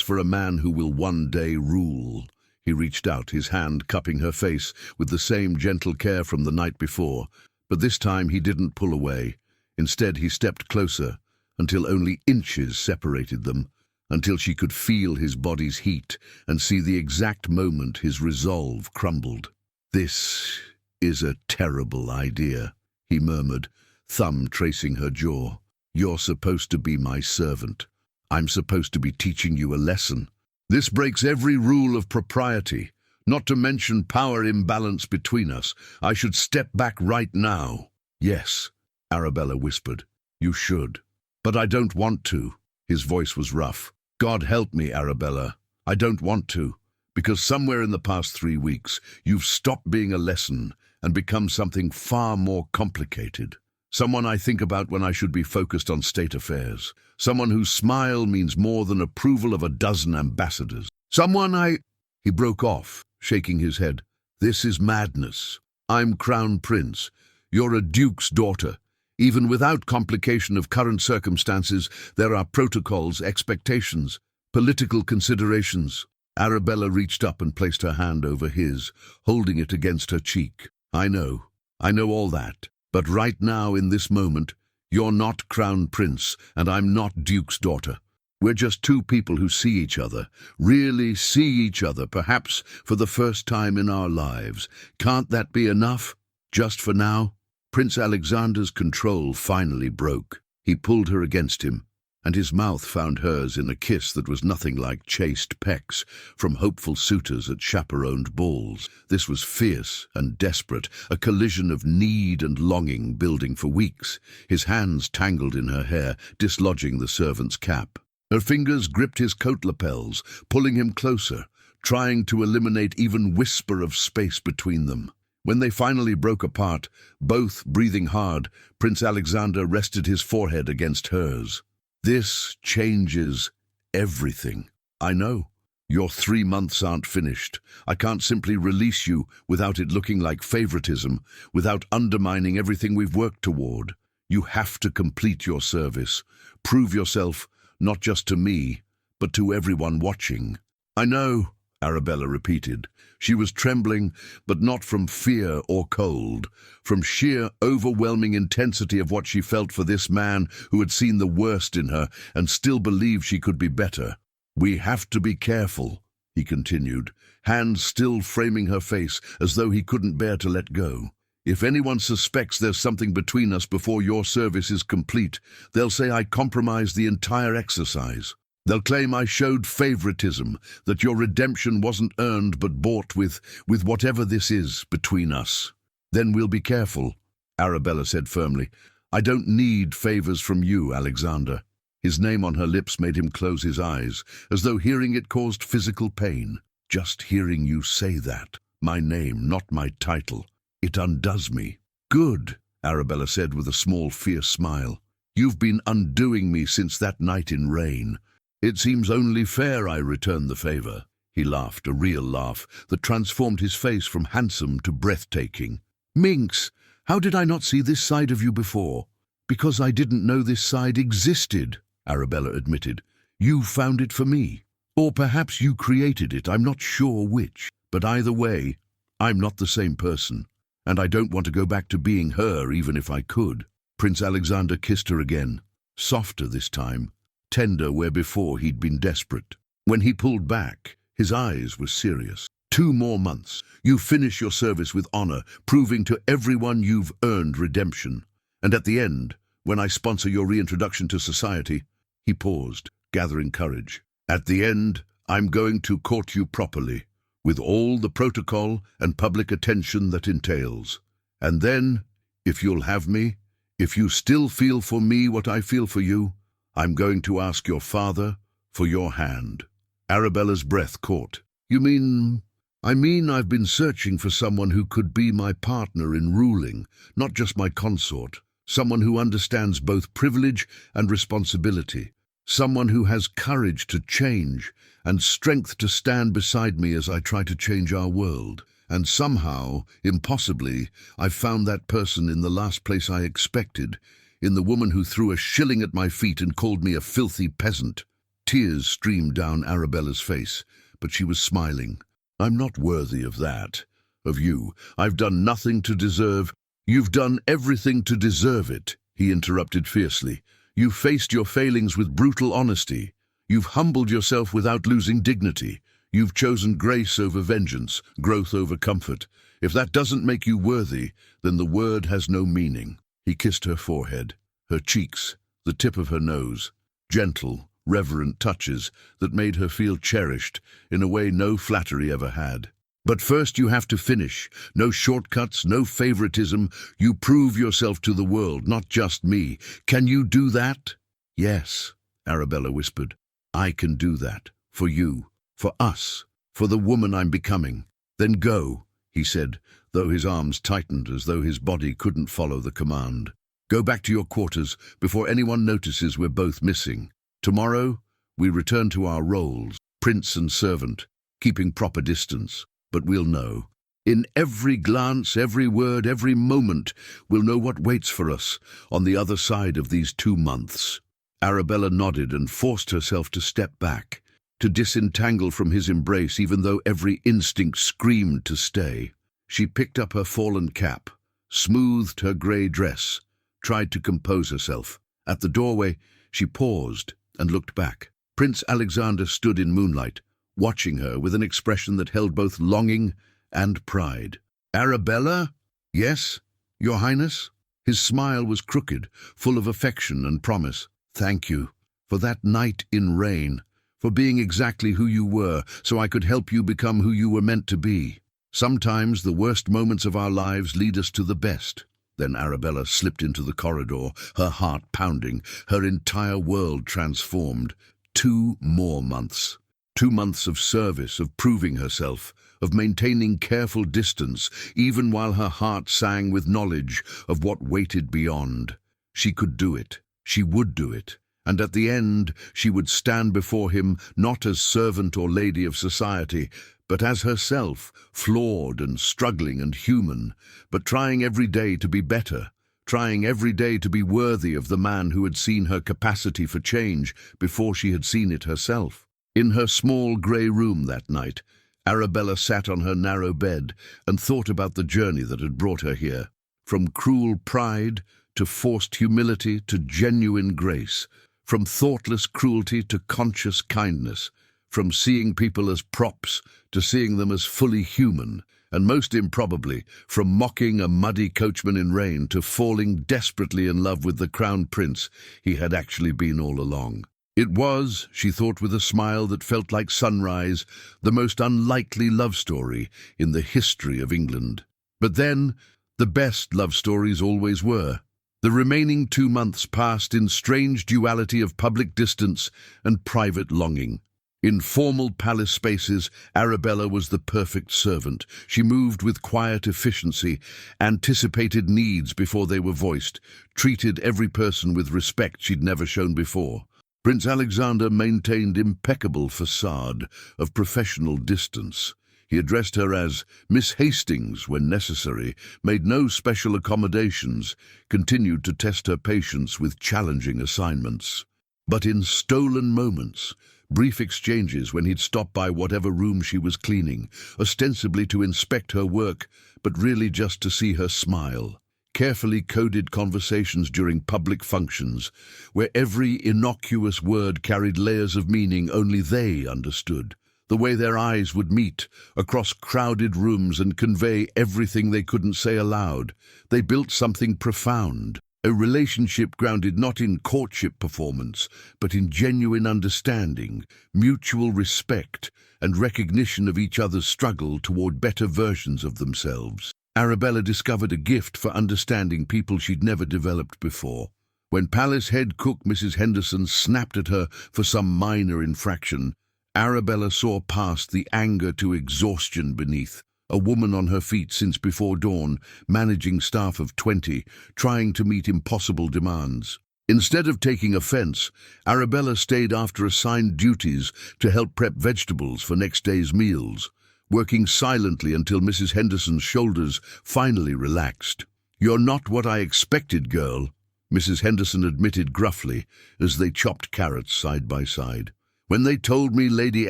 for a man who will one day rule. He reached out, his hand cupping her face with the same gentle care from the night before, but this time he didn't pull away. Instead, he stepped closer, until only inches separated them, until she could feel his body's heat and see the exact moment his resolve crumbled. "This is a terrible idea," he murmured, thumb tracing her jaw. "You're supposed to be my servant. I'm supposed to be teaching you a lesson. This breaks every rule of propriety, not to mention power imbalance between us. I should step back right now." "Yes," Arabella whispered. "You should. But I don't want to." His voice was rough. "God help me, Arabella. I don't want to. Because somewhere in the past 3 weeks, you've stopped being a lesson and become something far more complicated. Someone I think about when I should be focused on state affairs. Someone whose smile means more than approval of a dozen ambassadors. He broke off, shaking his head. "This is madness. I'm Crown Prince. You're a duke's daughter. Even without complication of current circumstances, there are protocols, expectations, political considerations." Arabella reached up and placed her hand over his, holding it against her cheek. I know all that. But right now, in this moment, you're not Crown Prince, and I'm not Duke's daughter. We're just two people who see each other, really see each other, perhaps for the first time in our lives. Can't that be enough? Just for now?" Prince Alexander's control finally broke. He pulled her against him, and his mouth found hers in a kiss that was nothing like chaste pecks from hopeful suitors at chaperoned balls. This was fierce and desperate, a collision of need and longing building for weeks. His hands tangled in her hair, dislodging the servant's cap. Her fingers gripped his coat lapels, pulling him closer, trying to eliminate even whisper of space between them. When they finally broke apart, both breathing hard, Prince Alexander rested his forehead against hers. "This changes everything. I know. Your 3 months aren't finished. I can't simply release you without it looking like favoritism, without undermining everything we've worked toward. You have to complete your service. Prove yourself, not just to me, but to everyone watching." "I know," Arabella repeated. She was trembling, but not from fear or cold, from sheer, overwhelming intensity of what she felt for this man who had seen the worst in her and still believed she could be better. "We have to be careful," he continued, hands still framing her face as though he couldn't bear to let go. "If anyone suspects there's something between us before your service is complete, they'll say I compromised the entire exercise. They'll claim I showed favoritism, that your redemption wasn't earned but bought with whatever this is between us. Then we'll be careful," Arabella said firmly. "I don't need favors from you, Alexander." His name on her lips made him close his eyes, as though hearing it caused physical pain. "Just hearing you say that, my name, not my title, it undoes me." "Good," Arabella said with a small, fierce smile. "You've been undoing me since that night in rain. It seems only fair I return the favor." He laughed, a real laugh that transformed his face from handsome to breathtaking. "Minx, how did I not see this side of you before?" "Because I didn't know this side existed," Arabella admitted. "You found it for me. Or perhaps you created it, I'm not sure which. But either way, I'm not the same person, and I don't want to go back to being her even if I could." Prince Alexander kissed her again, softer this time, tender where before he'd been desperate. When he pulled back, his eyes were serious. 2 more months. You finish your service with honor, proving to everyone you've earned redemption. And at the end, when I sponsor your reintroduction to society," he paused, gathering courage. "At the end, I'm going to court you properly, with all the protocol and public attention that entails. And then, if you'll have me, if you still feel for me what I feel for you, I'm going to ask your father for your hand." Arabella's breath caught. "You mean—" "I mean I've been searching for someone who could be my partner in ruling, not just my consort. someone who understands both privilege and responsibility, someone who has courage to change and strength to stand beside me as I try to change our world. And somehow, impossibly, I found that person in the last place I expected, in the woman who threw a shilling at my feet and called me a filthy peasant. Tears streamed down Arabella's face, but she was smiling. I'm not worthy of that, of you. I've done nothing to deserve. You've done everything to deserve it, he interrupted fiercely. You've faced your failings with brutal honesty. You've humbled yourself without losing dignity. You've chosen grace over vengeance, growth over comfort. If that doesn't make you worthy, then the word has no meaning. He kissed her forehead, her cheeks, the tip of her nose. Gentle, reverent touches that made her feel cherished in a way no flattery ever had. But first you have to finish. No shortcuts, no favoritism. You prove yourself to the world, not just me. Can you do that? Yes, Arabella whispered. I can do that. For you. For us, for the woman I'm becoming. Then go, he said, though his arms tightened as though his body couldn't follow the command. Go back to your quarters before anyone notices we're both missing. Tomorrow, we return to our roles, prince and servant, keeping proper distance. But we'll know. In every glance, every word, every moment, we'll know what waits for us on the other side of these 2 months. Arabella nodded and forced herself to step back, to disentangle from his embrace even though every instinct screamed to stay. She picked up her fallen cap, smoothed her grey dress, tried to compose herself. At the doorway, she paused and looked back. Prince Alexander stood in moonlight, watching her with an expression that held both longing and pride. Arabella? Yes, Your Highness? His smile was crooked, full of affection and promise. Thank you for that night in rain, for being exactly who you were, so I could help you become who you were meant to be. Sometimes the worst moments of our lives lead us to the best. Then Arabella slipped into the corridor, her heart pounding, her entire world transformed. 2 more months. 2 months of service, of proving herself, of maintaining careful distance, even while her heart sang with knowledge of what waited beyond. She could do it. She would do it. And at the end, she would stand before him not as servant or lady of society, but as herself, flawed and struggling and human, but trying every day to be better, trying every day to be worthy of the man who had seen her capacity for change before she had seen it herself. In her small grey room that night, Arabella sat on her narrow bed and thought about the journey that had brought her here. From cruel pride to forced humility to genuine grace, from thoughtless cruelty to conscious kindness, from seeing people as props to seeing them as fully human, and most improbably, from mocking a muddy coachman in rain to falling desperately in love with the crown prince he had actually been all along. It was, she thought with a smile that felt like sunrise, the most unlikely love story in the history of England. But then, the best love stories always were. The remaining 2 months passed in strange duality of public distance and private longing. In formal palace spaces, Arabella was the perfect servant. She moved with quiet efficiency, anticipated needs before they were voiced, treated every person with respect she'd never shown before. Prince Alexander maintained impeccable facade of professional distance. He addressed her as Miss Hastings when necessary, made no special accommodations, continued to test her patience with challenging assignments. But in stolen moments, brief exchanges when he'd stop by whatever room she was cleaning, ostensibly to inspect her work, but really just to see her smile. Carefully coded conversations during public functions, where every innocuous word carried layers of meaning only they understood. The way their eyes would meet across crowded rooms and convey everything they couldn't say aloud. They built something profound, a relationship grounded not in courtship performance, but in genuine understanding, mutual respect, and recognition of each other's struggle toward better versions of themselves. Arabella discovered a gift for understanding people she'd never developed before. When palace head cook Mrs. Henderson snapped at her for some minor infraction, Arabella saw past the anger to exhaustion beneath. a woman on her feet since before dawn, managing staff of 20, trying to meet impossible demands. Instead of taking offense, Arabella stayed after assigned duties to help prep vegetables for next day's meals, working silently until Mrs. Henderson's shoulders finally relaxed. "You're not what I expected, girl," Mrs. Henderson admitted gruffly as they chopped carrots side by side. "When they told me Lady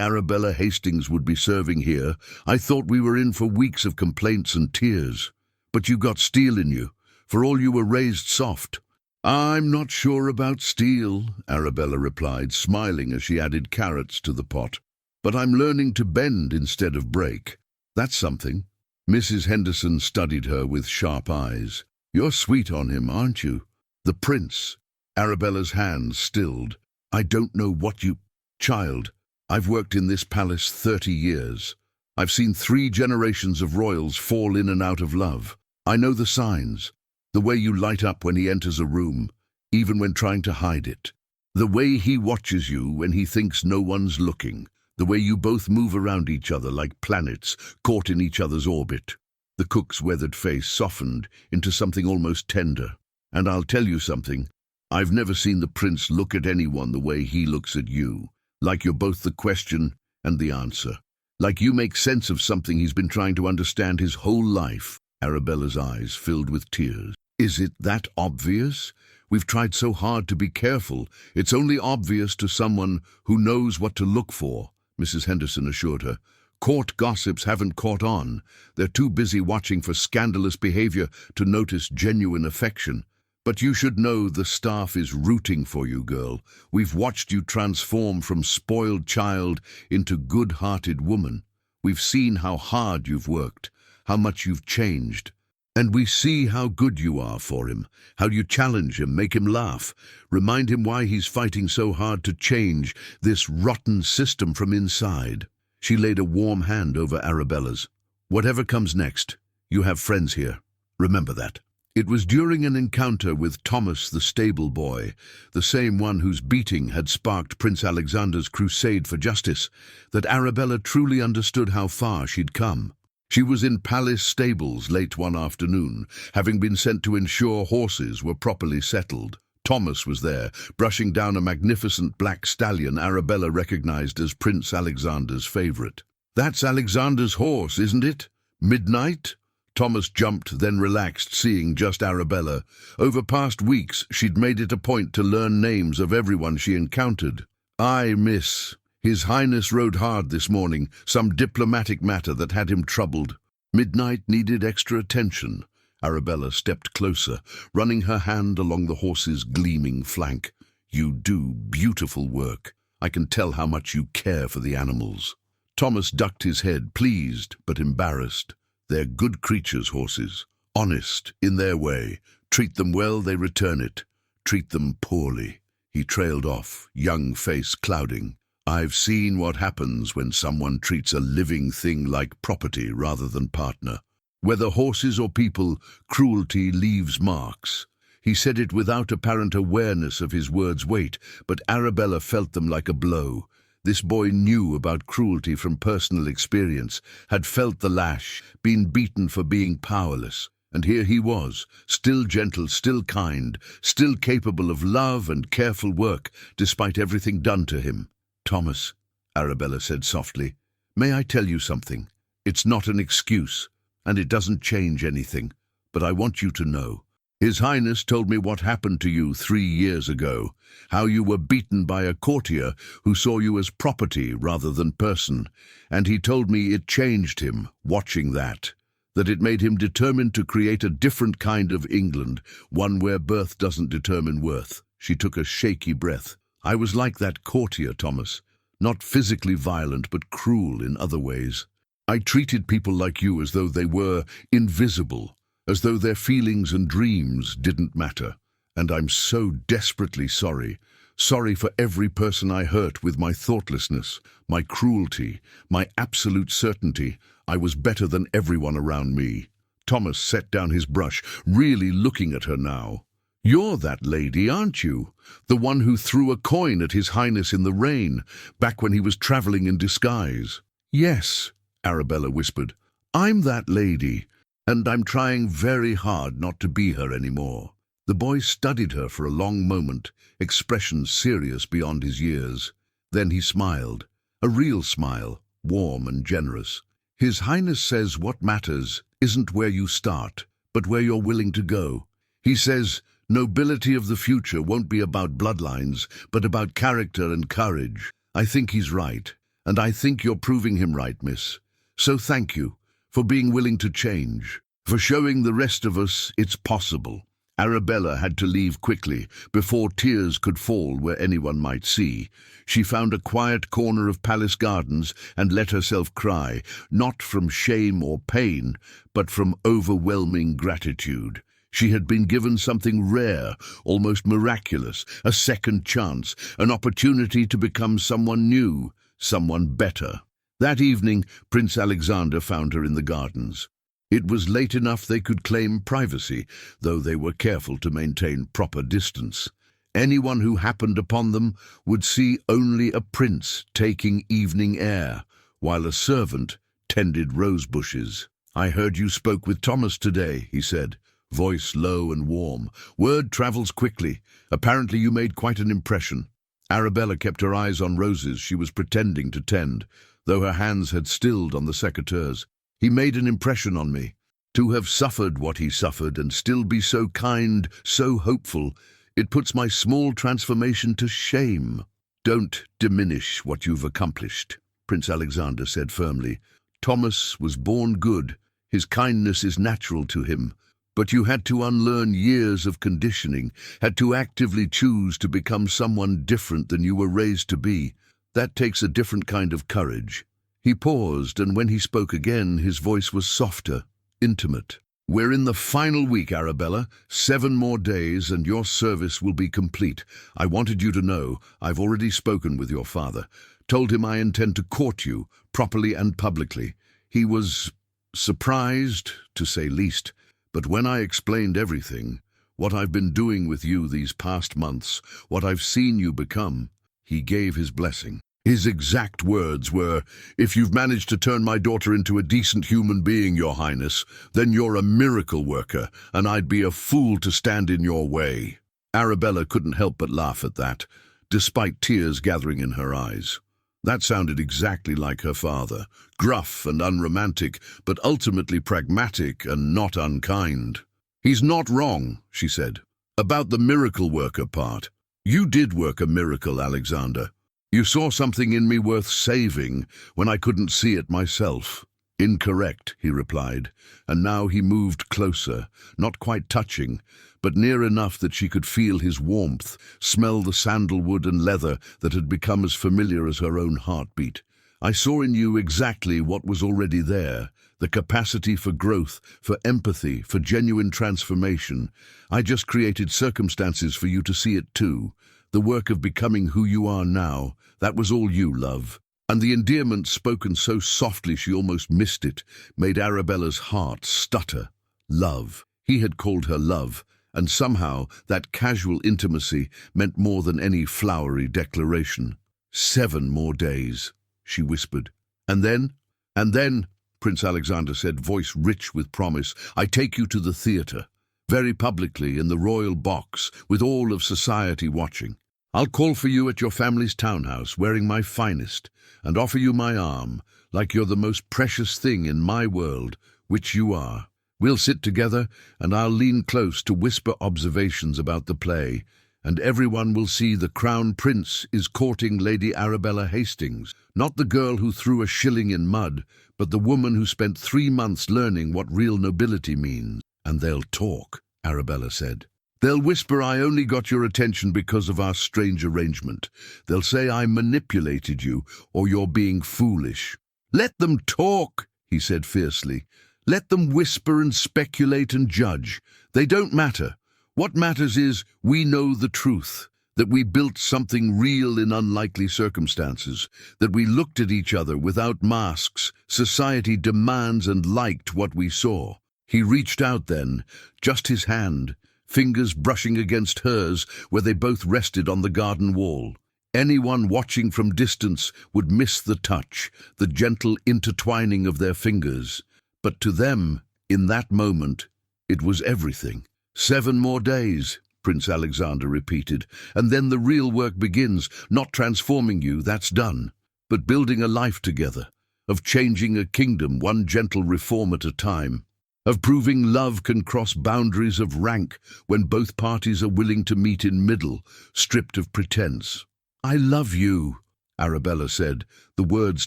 Arabella Hastings would be serving here, I thought we were in for weeks of complaints and tears. But you got steel in you, for all you were raised soft." "I'm not sure about steel," Arabella replied, smiling as she added carrots to the pot. "But I'm learning to bend instead of break. That's something." Mrs. Henderson studied her with sharp eyes. "You're sweet on him, aren't you?" "The prince." Arabella's hands stilled. "I don't know what you—" "Child, I've worked in this palace 30 years. I've seen 3 generations of royals fall in and out of love. I know the signs. The way you light up when he enters a room, even when trying to hide it. The way he watches you when he thinks no one's looking. The way you both move around each other like planets caught in each other's orbit." The cook's weathered face softened into something almost tender. "And I'll tell you something. I've never seen the prince look at anyone the way he looks at you. Like you're both the question and the answer. Like you make sense of something he's been trying to understand his whole life." Arabella's eyes filled with tears. "Is it that obvious? We've tried so hard to be careful. It's only obvious to someone who knows what to look for," Mrs. Henderson assured her. "Court gossips haven't caught on. They're too busy watching for scandalous behavior to notice genuine affection. But you should know the staff is rooting for you, girl. We've watched you transform from spoiled child into good-hearted woman. We've seen how hard you've worked, how much you've changed. And we see how good you are for him, how you challenge him, make him laugh, remind him why he's fighting so hard to change this rotten system from inside." She laid a warm hand over Arabella's. "Whatever comes next, you have friends here. Remember that." It was during an encounter with Thomas the stable boy, the same one whose beating had sparked Prince Alexander's crusade for justice, that Arabella truly understood how far she'd come. She was in palace stables late one afternoon, having been sent to ensure horses were properly settled. Thomas was there, brushing down a magnificent black stallion Arabella recognized as Prince Alexander's favorite. "That's Alexander's horse, isn't it? Midnight?" Thomas jumped, then relaxed, seeing just Arabella. Over past weeks, she'd made it a point to learn names of everyone she encountered. "Aye, miss. His Highness rode hard this morning, some diplomatic matter that had him troubled." Midnight needed extra attention. Arabella stepped closer, running her hand along the horse's gleaming flank. "You do beautiful work. I can tell how much you care for the animals." Thomas ducked his head, pleased but embarrassed. "They're good creatures, horses. Honest, in their way. Treat them well, they return it. Treat them poorly." He trailed off, young face clouding. "I've seen what happens when someone treats a living thing like property rather than partner. Whether horses or people, cruelty leaves marks." He said it without apparent awareness of his words' weight, but Arabella felt them like a blow. This boy knew about cruelty from personal experience, had felt the lash, been beaten for being powerless. And here he was, still gentle, still kind, still capable of love and careful work, despite everything done to him. "Thomas," Arabella said softly, "may I tell you something? It's not an excuse, and it doesn't change anything, but I want you to know. His Highness told me what happened to you 3 years ago, how you were beaten by a courtier who saw you as property rather than person, and he told me it changed him, watching that it made him determined to create a different kind of England, one where birth doesn't determine worth." She took a shaky breath. "I was like that courtier, Thomas, not physically violent but cruel in other ways. I treated people like you as though they were invisible, as though their feelings and dreams didn't matter. And I'm so desperately sorry. Sorry for every person I hurt with my thoughtlessness, my cruelty, my absolute certainty I was better than everyone around me." Thomas set down his brush, really looking at her now. "You're that lady, aren't you? The one who threw a coin at His Highness in the rain, back when he was traveling in disguise." "Yes," Arabella whispered. I'm that lady, and I'm trying very hard not to be her anymore." The boy studied her for a long moment, expression serious beyond his years. Then he smiled, a real smile, warm and generous. "His Highness says what matters isn't where you start, but where you're willing to go. He says nobility of the future won't be about bloodlines, but about character and courage. I think he's right, and I think you're proving him right, miss. So thank you for being willing to change, for showing the rest of us it's possible." Arabella had to leave quickly, before tears could fall where anyone might see. She found a quiet corner of Palace Gardens and let herself cry, not from shame or pain, but from overwhelming gratitude. She had been given something rare, almost miraculous, a second chance, an opportunity to become someone new, someone better. That evening, Prince Alexander found her in the gardens. It was late enough they could claim privacy, though they were careful to maintain proper distance. Anyone who happened upon them would see only a prince taking evening air, while a servant tended rose bushes. "I heard you spoke with Thomas today," he said, voice low and warm. "Word travels quickly. Apparently you made quite an impression." Arabella kept her eyes on roses she was pretending to tend, though her hands had stilled on the secateurs. "He made an impression on me. To have suffered what he suffered and still be so kind, so hopeful, it puts my small transformation to shame." "Don't diminish what you've accomplished," Prince Alexander said firmly. "Thomas was born good. His kindness is natural to him. But you had to unlearn years of conditioning, had to actively choose to become someone different than you were raised to be. That takes a different kind of courage." He paused, and when he spoke again, his voice was softer, intimate. "We're in the final week, Arabella. 7 more days, and your service will be complete. I wanted you to know I've already spoken with your father. Told him I intend to court you, properly and publicly. He was surprised, to say least. But when I explained everything, what I've been doing with you these past months, what I've seen you become, he gave his blessing. His exact words were, 'If you've managed to turn my daughter into a decent human being, Your Highness, then you're a miracle worker, and I'd be a fool to stand in your way.'" Arabella couldn't help but laugh at that, despite tears gathering in her eyes. That sounded exactly like her father, gruff and unromantic, but ultimately pragmatic and not unkind. "He's not wrong," she said, "about the miracle worker part. You did work a miracle, Alexander. You saw something in me worth saving when I couldn't see it myself." "Incorrect," he replied, and now he moved closer, not quite touching, but near enough that she could feel his warmth, smell the sandalwood and leather that had become as familiar as her own heartbeat. "I saw in you exactly what was already there, the capacity for growth, for empathy, for genuine transformation. I just created circumstances for you to see it too. The work of becoming who you are now, that was all you, love." And the endearment, spoken so softly she almost missed it, made Arabella's heart stutter. Love. He had called her love, and somehow that casual intimacy meant more than any flowery declaration. 7 more days, she whispered. And then, Prince Alexander said, voice rich with promise, "I take you to the theatre. Very publicly, in the royal box, with all of society watching. I'll call for you at your family's townhouse, wearing my finest, and offer you my arm, like you're the most precious thing in my world, which you are. We'll sit together, and I'll lean close to whisper observations about the play, and everyone will see the Crown Prince is courting Lady Arabella Hastings, not the girl who threw a shilling in mud, but the woman who spent 3 months learning what real nobility means." "And they'll talk," Arabella said. "They'll whisper I only got your attention because of our strange arrangement. They'll say I manipulated you, or you're being foolish." "Let them talk," he said fiercely. "Let them whisper and speculate and judge. They don't matter. What matters is we know the truth, that we built something real in unlikely circumstances, that we looked at each other without masks. Society demands and liked what we saw." He reached out then, just his hand, fingers brushing against hers where they both rested on the garden wall. Anyone watching from distance would miss the touch, the gentle intertwining of their fingers. But to them, in that moment, it was everything. 7 more days, Prince Alexander repeated, and then the real work begins, not transforming you, that's done, but building a life together, of changing a kingdom one gentle reform at a time, of proving love can cross boundaries of rank when both parties are willing to meet in middle, stripped of pretense. "I love you," Arabella said, the words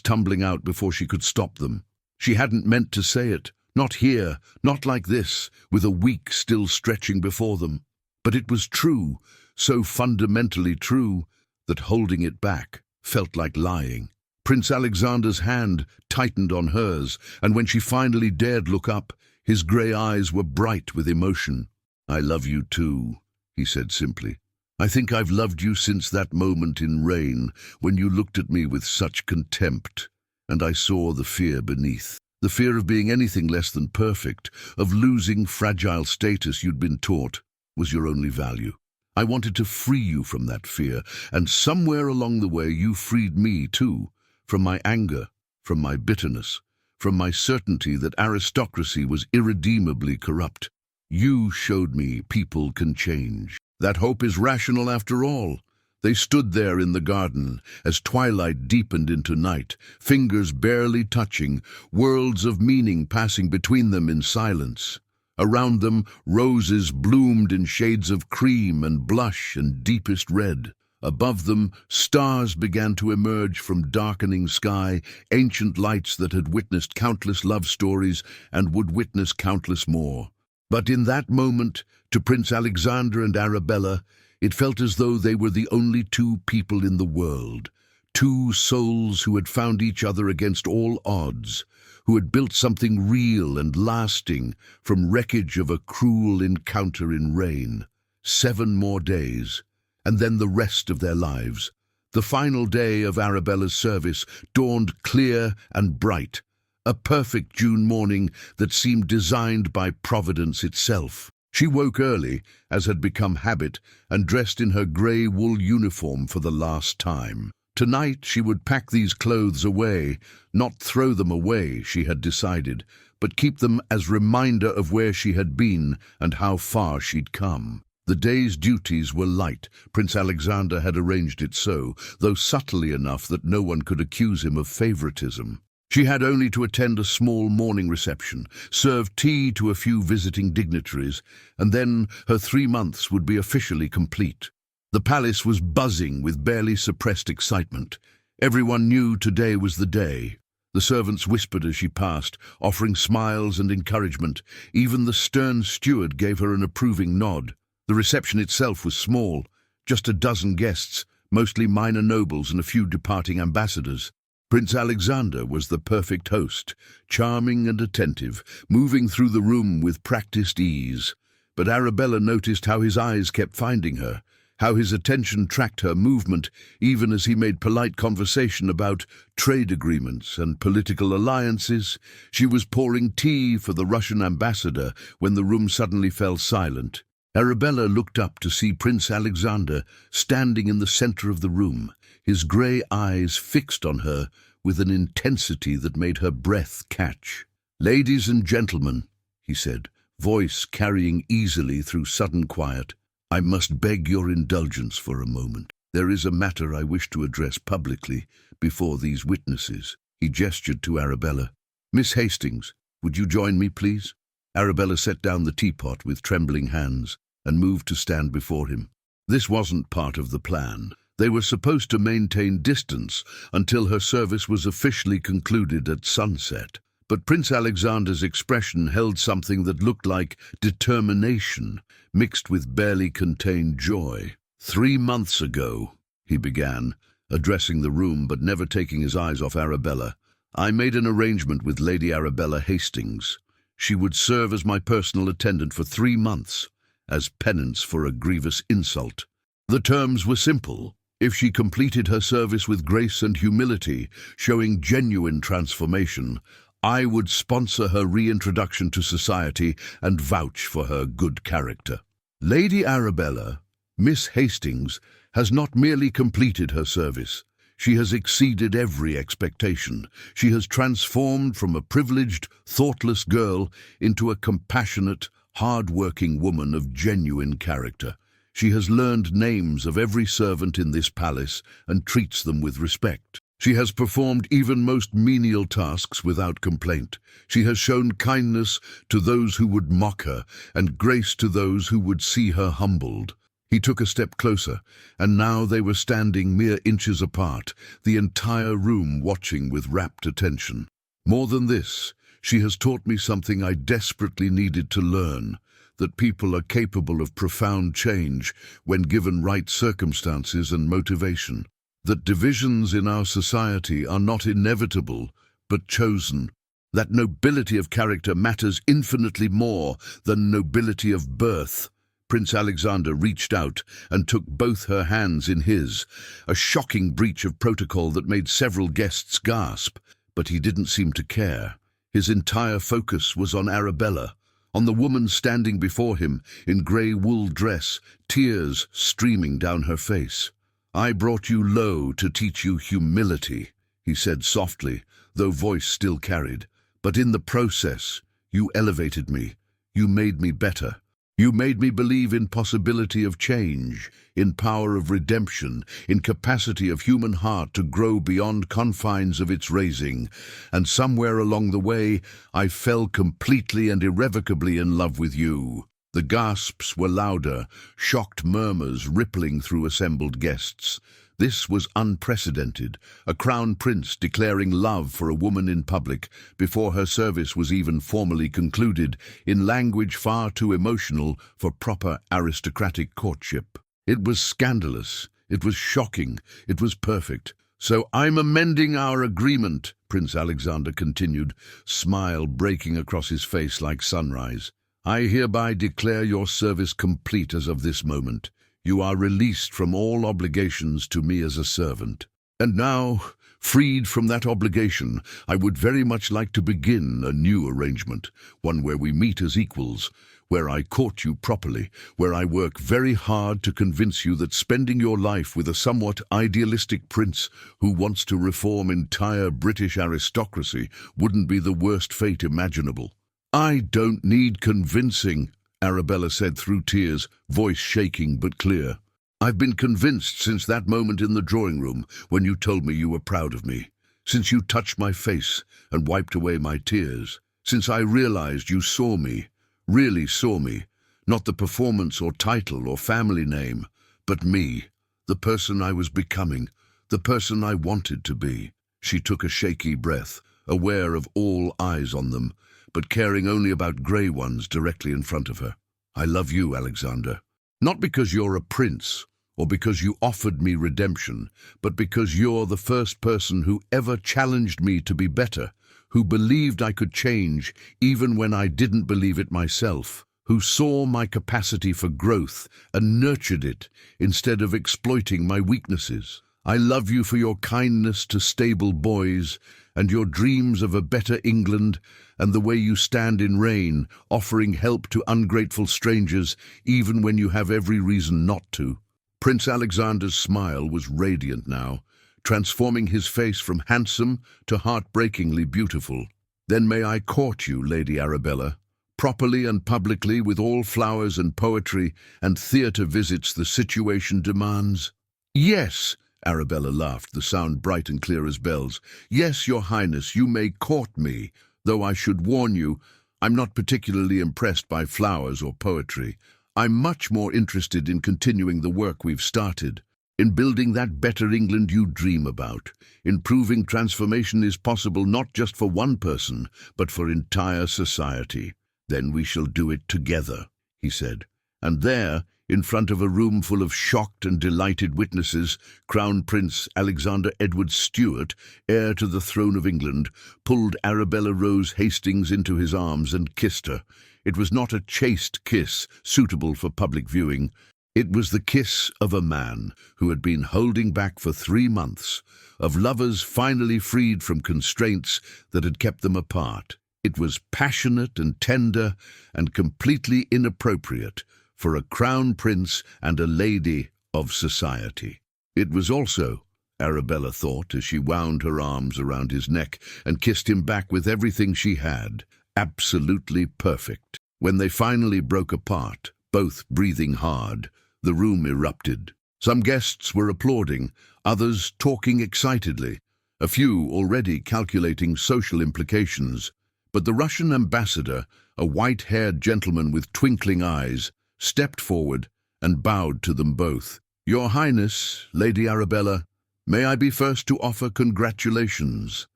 tumbling out before she could stop them. She hadn't meant to say it, not here, not like this, with a week still stretching before them. But it was true, so fundamentally true, that holding it back felt like lying. Prince Alexander's hand tightened on hers, and when she finally dared look up, his grey eyes were bright with emotion. "I love you too," he said simply. "I think I've loved you since that moment in rain, when you looked at me with such contempt, and I saw the fear beneath. The fear of being anything less than perfect, of losing fragile status you'd been taught was your only value. I wanted to free you from that fear, and somewhere along the way you freed me too, from my anger, from my bitterness, from my certainty that aristocracy was irredeemably corrupt. You showed me people can change. That hope is rational after all." They stood there in the garden as twilight deepened into night, fingers barely touching, worlds of meaning passing between them in silence. Around them, roses bloomed in shades of cream and blush and deepest red. Above them, stars began to emerge from darkening sky, ancient lights that had witnessed countless love stories and would witness countless more. But in that moment, to Prince Alexander and Arabella, it felt as though they were the only two people in the world, two souls who had found each other against all odds, who had built something real and lasting from wreckage of a cruel encounter in rain. 7 more days, and then the rest of their lives. The final day of Arabella's service dawned clear and bright, a perfect June morning that seemed designed by Providence itself. She woke early, as had become habit, and dressed in her grey wool uniform for the last time. Tonight she would pack these clothes away, not throw them away, she had decided, but keep them as reminder of where she had been and how far she'd come. The day's duties were light. Prince Alexander had arranged it so, though subtly enough that no one could accuse him of favoritism. She had only to attend a small morning reception, serve tea to a few visiting dignitaries, and then her 3 months would be officially complete. The palace was buzzing with barely suppressed excitement. Everyone knew today was the day. The servants whispered as she passed, offering smiles and encouragement. Even the stern steward gave her an approving nod. The reception itself was small, just a dozen guests, mostly minor nobles and a few departing ambassadors. Prince Alexander was the perfect host, charming and attentive, moving through the room with practiced ease. But Arabella noticed how his eyes kept finding her, how his attention tracked her movement, even as he made polite conversation about trade agreements and political alliances. She was pouring tea for the Russian ambassador when the room suddenly fell silent. Arabella looked up to see Prince Alexander standing in the center of the room, his grey eyes fixed on her with an intensity that made her breath catch. "Ladies and gentlemen," he said, voice carrying easily through sudden quiet, "I must beg your indulgence for a moment. There is a matter I wish to address publicly before these witnesses." He gestured to Arabella. "Miss Hastings, would you join me, please?" Arabella set down the teapot with trembling hands and moved to stand before him. This wasn't part of the plan. They were supposed to maintain distance until her service was officially concluded at sunset. But Prince Alexander's expression held something that looked like determination, mixed with barely contained joy. 3 months ago," he began, addressing the room but never taking his eyes off Arabella, "I made an arrangement with Lady Arabella Hastings. She would serve as my personal attendant for 3 months, as penance for a grievous insult. The terms were simple. If she completed her service with grace and humility, showing genuine transformation, I would sponsor her reintroduction to society and vouch for her good character. Lady Arabella, Miss Hastings, has not merely completed her service. She has exceeded every expectation. She has transformed from a privileged, thoughtless girl into a compassionate, hard-working woman of genuine character. She has learned names of every servant in this palace and treats them with respect. She has performed even most menial tasks without complaint. She has shown kindness to those who would mock her and grace to those who would see her humbled. He took a step closer, and now they were standing mere inches apart, the entire room watching with rapt attention. More than this, she has taught me something I desperately needed to learn, that people are capable of profound change when given right circumstances and motivation. That divisions in our society are not inevitable, but chosen. That nobility of character matters infinitely more than nobility of birth. Prince Alexander reached out and took both her hands in his, a shocking breach of protocol that made several guests gasp, but he didn't seem to care. His entire focus was on Arabella, on the woman standing before him in grey wool dress, tears streaming down her face. "I brought you low to teach you humility," he said softly, though voice still carried. "But in the process, you elevated me. You made me better. You made me believe in possibility of change, in power of redemption, in capacity of human heart to grow beyond confines of its raising. And somewhere along the way, I fell completely and irrevocably in love with you." The gasps were louder, shocked murmurs rippling through assembled guests. This was unprecedented, a crown prince declaring love for a woman in public, before her service was even formally concluded, in language far too emotional for proper aristocratic courtship. It was scandalous, it was shocking, it was perfect. "So I'm amending our agreement," Prince Alexander continued, smile breaking across his face like sunrise. "I hereby declare your service complete as of this moment. You are released from all obligations to me as a servant. And now, freed from that obligation, I would very much like to begin a new arrangement, one where we meet as equals, where I court you properly, where I work very hard to convince you that spending your life with a somewhat idealistic prince who wants to reform entire British aristocracy wouldn't be the worst fate imaginable." "I don't need convincing," Arabella said through tears, voice shaking but clear. "I've been convinced since that moment in the drawing room when you told me you were proud of me, since you touched my face and wiped away my tears, since I realized you saw me, really saw me, not the performance or title or family name, but me, the person I was becoming, the person I wanted to be." She took a shaky breath, aware of all eyes on them, but caring only about grey ones directly in front of her. "I love you, Alexander. Not because you're a prince, or because you offered me redemption, but because you're the first person who ever challenged me to be better, who believed I could change even when I didn't believe it myself, who saw my capacity for growth and nurtured it instead of exploiting my weaknesses. I love you for your kindness to stable boys and your dreams of a better England, and the way you stand in rain, offering help to ungrateful strangers even when you have every reason not to." Prince Alexander's smile was radiant now, transforming his face from handsome to heartbreakingly beautiful. "Then may I court you, Lady Arabella, properly and publicly, with all flowers and poetry and theatre visits the situation demands?" "Yes," Arabella laughed, the sound bright and clear as bells. "Yes, Your Highness, you may court me, though I should warn you, I'm not particularly impressed by flowers or poetry. I'm much more interested in continuing the work we've started, in building that better England you dream about, in proving transformation is possible not just for one person, but for entire society. Then we shall do it together," he said. And there, in front of a room full of shocked and delighted witnesses, Crown Prince Alexander Edward Stuart, heir to the throne of England, pulled Arabella Rose Hastings into his arms and kissed her. It was not a chaste kiss suitable for public viewing. It was the kiss of a man who had been holding back for 3 months, of lovers finally freed from constraints that had kept them apart. It was passionate and tender and completely inappropriate for a crown prince and a lady of society. It was also, Arabella thought as she wound her arms around his neck and kissed him back with everything she had. Absolutely perfect. When they finally broke apart, both breathing hard, the room erupted. Some guests were applauding, others talking excitedly, a few already calculating social implications. But the Russian ambassador, a white-haired gentleman with twinkling eyes, stepped forward and bowed to them both. "Your Highness, Lady Arabella, may I be first to offer congratulations.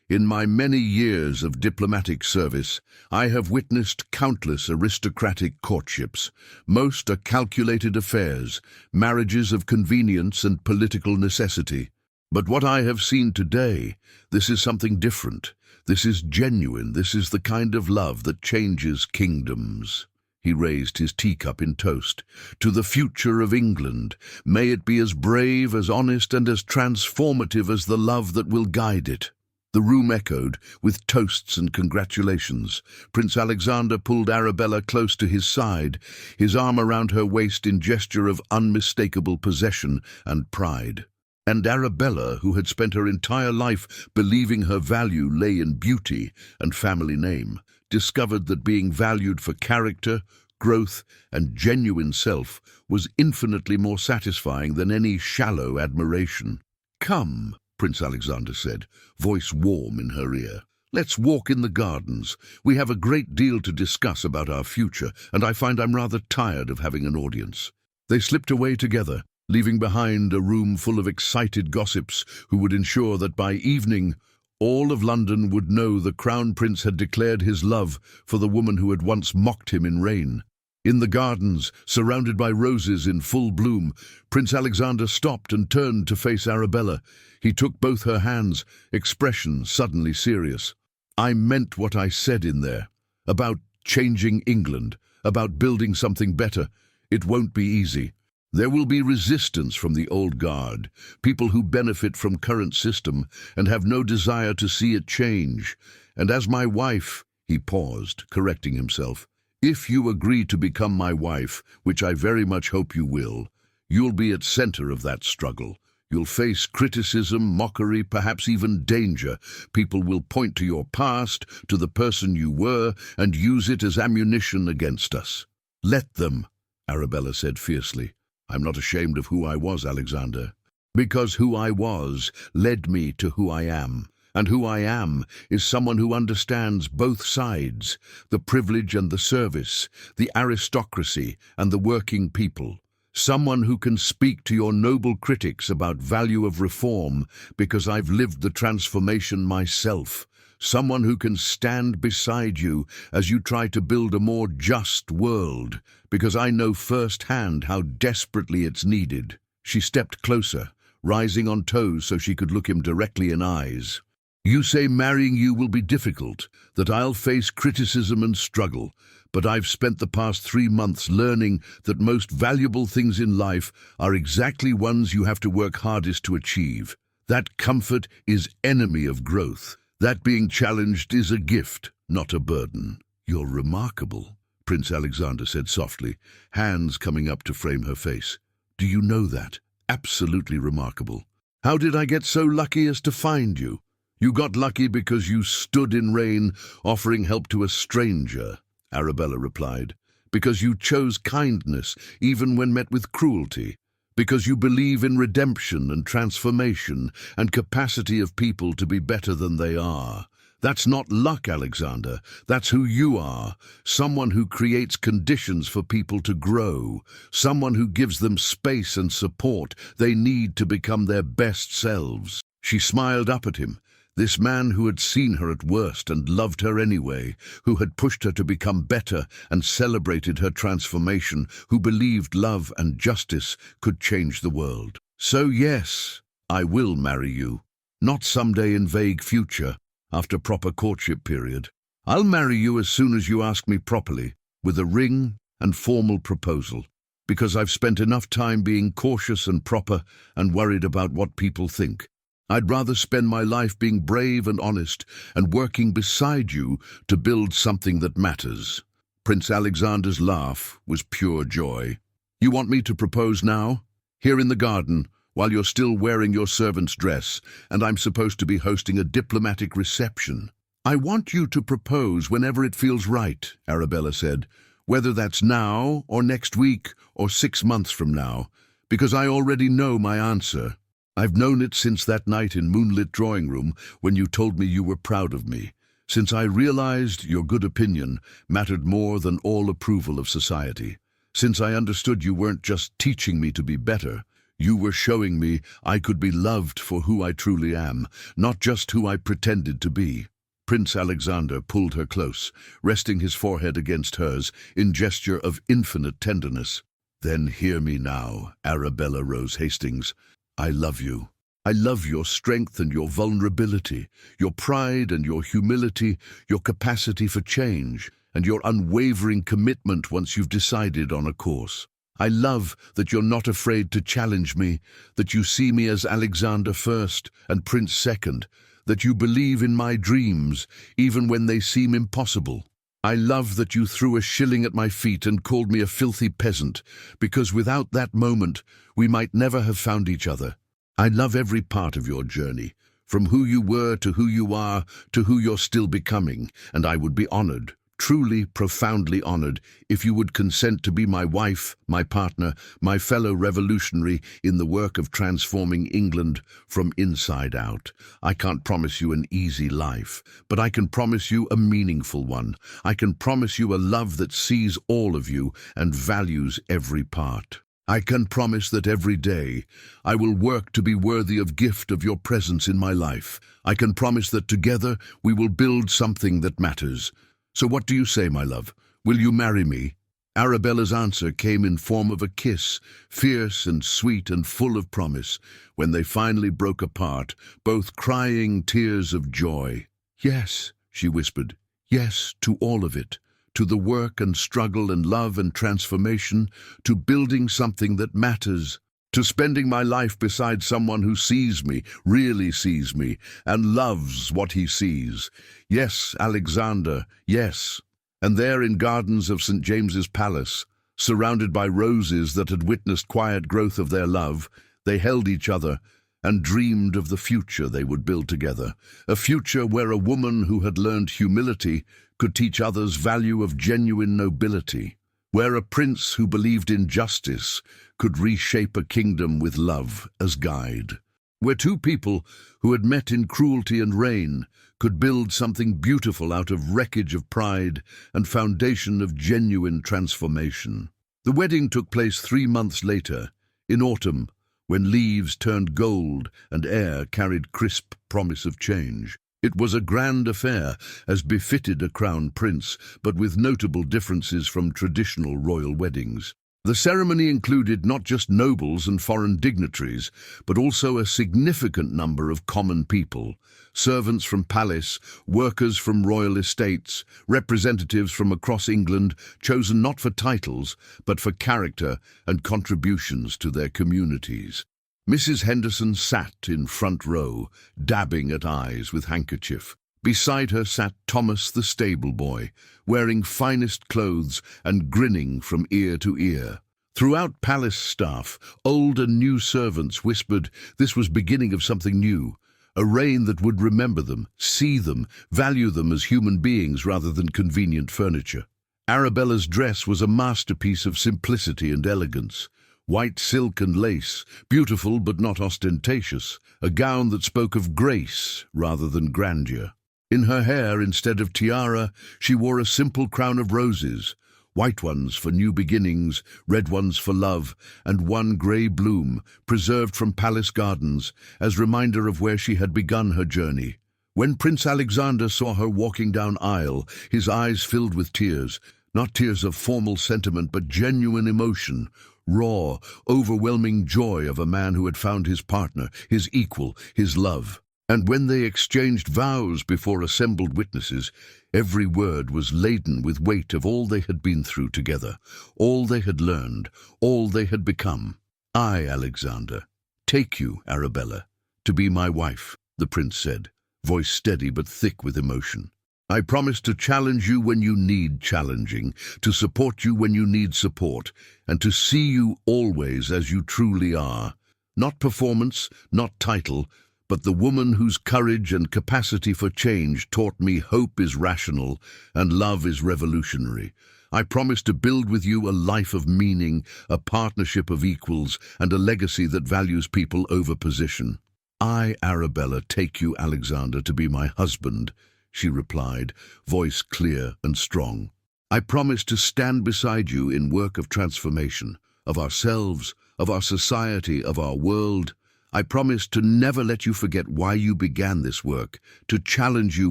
In my many years of diplomatic service, I have witnessed countless aristocratic courtships. Most are calculated affairs, marriages of convenience and political necessity. But what I have seen today, this is something different. This is genuine. This is the kind of love that changes kingdoms." He raised his teacup in toast. "To the future of England. May it be as brave, as honest, and as transformative as the love that will guide it." The room echoed with toasts and congratulations. Prince Alexander pulled Arabella close to his side, his arm around her waist in gesture of unmistakable possession and pride. And Arabella, who had spent her entire life believing her value lay in beauty and family name, discovered that being valued for character, growth, and genuine self was infinitely more satisfying than any shallow admiration. "Come," Prince Alexander said, voice warm in her ear. "Let's walk in the gardens. We have a great deal to discuss about our future, and I find I'm rather tired of having an audience." They slipped away together, leaving behind a room full of excited gossips who would ensure that by evening all of London would know the Crown Prince had declared his love for the woman who had once mocked him in rain. In the gardens, surrounded by roses in full bloom, Prince Alexander stopped and turned to face Arabella. He took both her hands, expression suddenly serious. "I meant what I said in there, about changing England, about building something better. It won't be easy. There will be resistance from the old guard, people who benefit from current system and have no desire to see it change. And as my wife," he paused, correcting himself, "if you agree to become my wife, which I very much hope you will, you'll be at center of that struggle. You'll face criticism, mockery, perhaps even danger. People will point to your past, to the person you were, and use it as ammunition against us." "Let them," Arabella said fiercely. "I'm not ashamed of who I was, Alexander, because who I was led me to who I am. And who I am is someone who understands both sides, the privilege and the service, the aristocracy and the working people. Someone who can speak to your noble critics about value of reform because I've lived the transformation myself. Someone who can stand beside you as you try to build a more just world because I know firsthand how desperately it's needed." She stepped closer, rising on toes so she could look him directly in eyes. "You say marrying you will be difficult, that I'll face criticism and struggle, but I've spent the past 3 months learning that most valuable things in life are exactly ones you have to work hardest to achieve. That comfort is enemy of growth. That being challenged is a gift, not a burden." "You're remarkable," Prince Alexander said softly, hands coming up to frame her face. "Do you know that? Absolutely remarkable. How did I get so lucky as to find you?" "You got lucky because you stood in rain offering help to a stranger," Arabella replied. "Because you chose kindness even when met with cruelty. Because you believe in redemption and transformation and capacity of people to be better than they are. That's not luck, Alexander. That's who you are. Someone who creates conditions for people to grow. Someone who gives them space and support they need to become their best selves." She smiled up at him. This man who had seen her at worst and loved her anyway, who had pushed her to become better and celebrated her transformation, who believed love and justice could change the world. "So yes, I will marry you. Not someday in vague future, after proper courtship period. I'll marry you as soon as you ask me properly, with a ring and formal proposal, because I've spent enough time being cautious and proper and worried about what people think. I'd rather spend my life being brave and honest and working beside you to build something that matters." Prince Alexander's laugh was pure joy. "You want me to propose now? Here in the garden, while you're still wearing your servant's dress, and I'm supposed to be hosting a diplomatic reception. I want you to propose whenever it feels right, Arabella said, whether that's now or next week or 6 months from now, because I already know my answer. I've known it since that night in moonlit drawing room when you told me you were proud of me, since I realized your good opinion mattered more than all approval of society, since I understood you weren't just teaching me to be better, you were showing me I could be loved for who I truly am, not just who I pretended to be. Prince Alexander pulled her close, resting his forehead against hers in gesture of infinite tenderness. Then hear me now, Arabella Rose Hastings. I love you. I love your strength and your vulnerability, your pride and your humility, your capacity for change, and your unwavering commitment once you've decided on a course. I love that you're not afraid to challenge me, that you see me as Alexander first and Prince second, that you believe in my dreams, even when they seem impossible. I love that you threw a shilling at my feet and called me a filthy peasant, because without that moment, we might never have found each other. I love every part of your journey, from who you were to who you are to who you're still becoming, and I would be honored, truly, profoundly honored, if you would consent to be my wife, my partner, my fellow revolutionary in the work of transforming England from inside out. I can't promise you an easy life, but I can promise you a meaningful one. I can promise you a love that sees all of you and values every part. I can promise that every day I will work to be worthy of gift of your presence in my life. I can promise that together we will build something that matters. So what do you say, my love? Will you marry me? Arabella's answer came in form of a kiss, fierce and sweet and full of promise, when they finally broke apart, both crying tears of joy. Yes, she whispered. Yes, to all of it. To the work and struggle and love and transformation, to building something that matters, to spending my life beside someone who sees me, really sees me, and loves what he sees. Yes, Alexander, yes. And there in gardens of St. James's Palace, surrounded by roses that had witnessed quiet growth of their love, they held each other and dreamed of the future they would build together, a future where a woman who had learned humility could teach others value of genuine nobility, where a prince who believed in justice could reshape a kingdom with love as guide, where two people who had met in cruelty and rain could build something beautiful out of wreckage of pride and foundation of genuine transformation. The wedding took place 3 months later, in autumn, when leaves turned gold and air carried crisp promise of change. It was a grand affair, as befitted a crown prince, but with notable differences from traditional royal weddings. The ceremony included not just nobles and foreign dignitaries, but also a significant number of common people, servants from palace, workers from royal estates, representatives from across England, chosen not for titles, but for character and contributions to their communities. Mrs. Henderson sat in front row, dabbing at eyes with handkerchief. Beside her sat Thomas the stable boy, wearing finest clothes and grinning from ear to ear. Throughout palace staff, old and new servants whispered this was beginning of something new, a reign that would remember them, see them, value them as human beings rather than convenient furniture. Arabella's dress was a masterpiece of simplicity and elegance. White silk and lace, beautiful but not ostentatious, a gown that spoke of grace rather than grandeur. In her hair, instead of tiara, she wore a simple crown of roses, white ones for new beginnings, red ones for love, and one grey bloom, preserved from palace gardens, as reminder of where she had begun her journey. When Prince Alexander saw her walking down aisle, his eyes filled with tears, not tears of formal sentiment but genuine emotion, raw, overwhelming joy of a man who had found his partner, his equal, his love. And when they exchanged vows before assembled witnesses, every word was laden with weight of all they had been through together, all they had learned, all they had become. I, Alexander, take you, Arabella, to be my wife, the prince said, voice steady but thick with emotion. I promise to challenge you when you need challenging, to support you when you need support, and to see you always as you truly are, Not performance, not title, but the woman whose courage and capacity for change taught me hope is rational and love is revolutionary. I promise to build with you a life of meaning, a partnership of equals, and a legacy that values people over position. I, Arabella, take you, Alexander, to be my husband, she replied, voice clear and strong. I promise to stand beside you in work of transformation, of ourselves, of our society, of our world. I promise to never let you forget why you began this work, to challenge you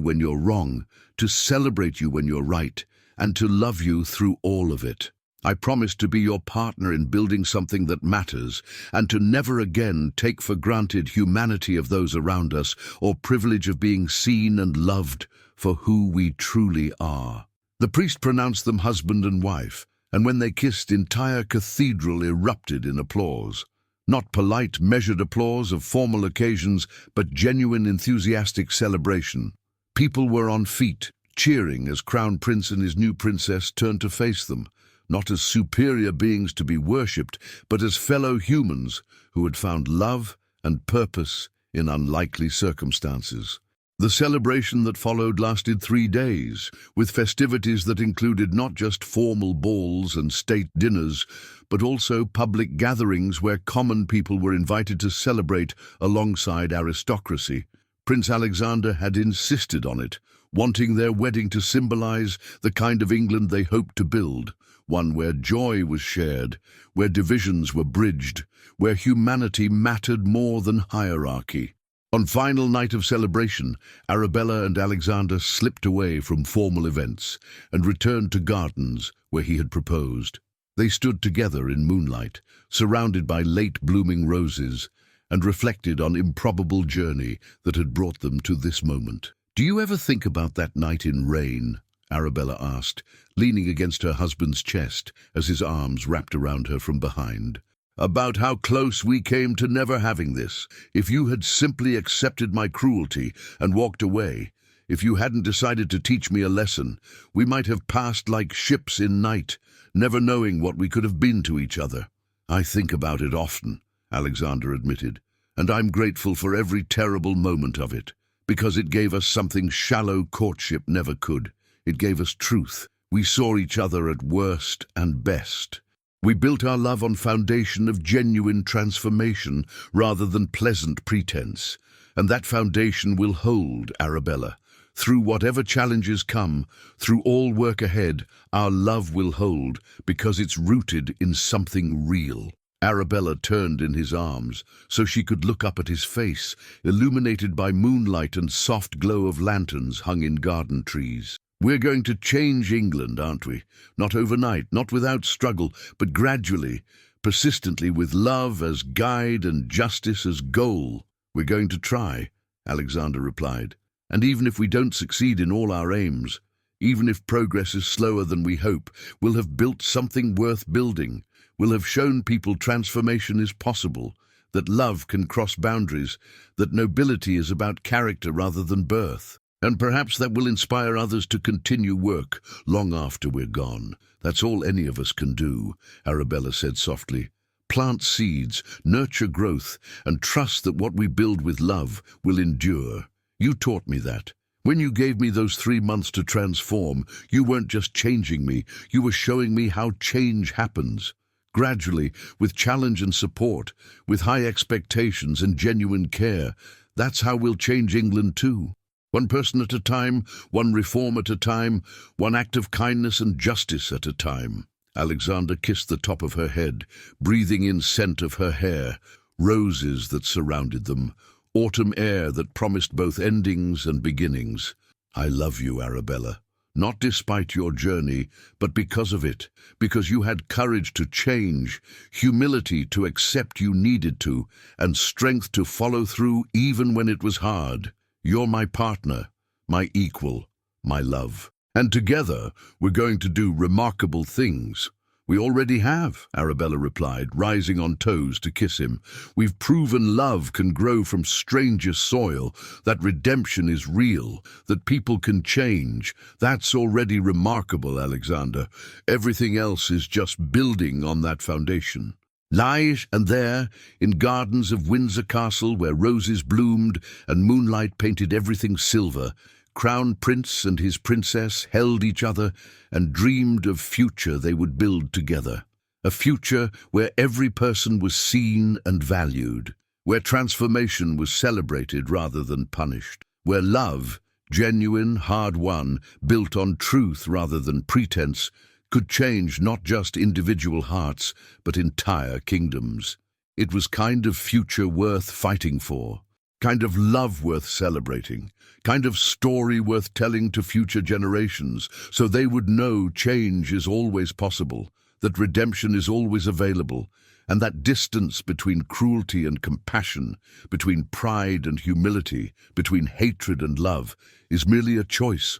when you're wrong, to celebrate you when you're right, and to love you through all of it. I promise to be your partner in building something that matters, and to never again take for granted humanity of those around us or privilege of being seen and loved for who we truly are. The priest pronounced them husband and wife, and when they kissed, entire cathedral erupted in applause. Not polite, measured applause of formal occasions, but genuine, enthusiastic celebration. People were on feet, cheering as Crown Prince and his new princess turned to face them, not as superior beings to be worshipped, but as fellow humans who had found love and purpose in unlikely circumstances. The celebration that followed lasted 3 days, with festivities that included not just formal balls and state dinners, but also public gatherings where common people were invited to celebrate alongside aristocracy. Prince Alexander had insisted on it, wanting their wedding to symbolize the kind of England they hoped to build, one where joy was shared, where divisions were bridged, where humanity mattered more than hierarchy. On final night of celebration, Arabella and Alexander slipped away from formal events and returned to gardens where he had proposed. They stood together in moonlight, surrounded by late-blooming roses, and reflected on improbable journey that had brought them to this moment. "Do you ever think about that night in rain?" Arabella asked, leaning against her husband's chest as his arms wrapped around her from behind. "About how close we came to never having this, if you had simply accepted my cruelty and walked away. If you hadn't decided to teach me a lesson, we might have passed like ships in night, never knowing what we could have been to each other." "I think about it often," Alexander admitted, "and I'm grateful for every terrible moment of it, because it gave us something shallow courtship never could. It gave us truth. We saw each other at worst and best. We built our love on foundation of genuine transformation rather than pleasant pretense. And that foundation will hold, Arabella. Through whatever challenges come, through all work ahead, our love will hold because it's rooted in something real." Arabella turned in his arms so she could look up at his face, illuminated by moonlight and soft glow of lanterns hung in garden trees. "We're going to change England, aren't we? Not overnight, not without struggle, but gradually, persistently, with love as guide and justice as goal." "We're going to try," Alexander replied. "And even if we don't succeed in all our aims, even if progress is slower than we hope, we'll have built something worth building. We'll have shown people transformation is possible, that love can cross boundaries, that nobility is about character rather than birth. And perhaps that will inspire others to continue work long after we're gone. That's all any of us can do," Arabella said softly. "Plant seeds, nurture growth, and trust that what we build with love will endure. You taught me that. When you gave me those 3 months to transform, you weren't just changing me, you were showing me how change happens. Gradually, with challenge and support, with high expectations and genuine care. That's how we'll change England too. One person at a time, one reform at a time, one act of kindness and justice at a time." Alexander kissed the top of her head, breathing in scent of her hair, roses that surrounded them, autumn air that promised both endings and beginnings. "I love you, Arabella. Not despite your journey, but because of it, because you had courage to change, humility to accept you needed to, and strength to follow through even when it was hard. You're my partner, my equal, my love. And together, we're going to do remarkable things." "We already have," Arabella replied, rising on toes to kiss him. "We've proven love can grow from stranger soil, that redemption is real, that people can change. That's already remarkable, Alexander. Everything else is just building on that foundation." Lies, and there, in gardens of Windsor Castle where roses bloomed and moonlight painted everything silver, Crown Prince and his princess held each other and dreamed of future they would build together. A future where every person was seen and valued, where transformation was celebrated rather than punished, where love, genuine, hard-won, built on truth rather than pretense, could change not just individual hearts, but entire kingdoms. It was kind of future worth fighting for, kind of love worth celebrating, kind of story worth telling to future generations, so they would know change is always possible, that redemption is always available, and that distance between cruelty and compassion, between pride and humility, between hatred and love, is merely a choice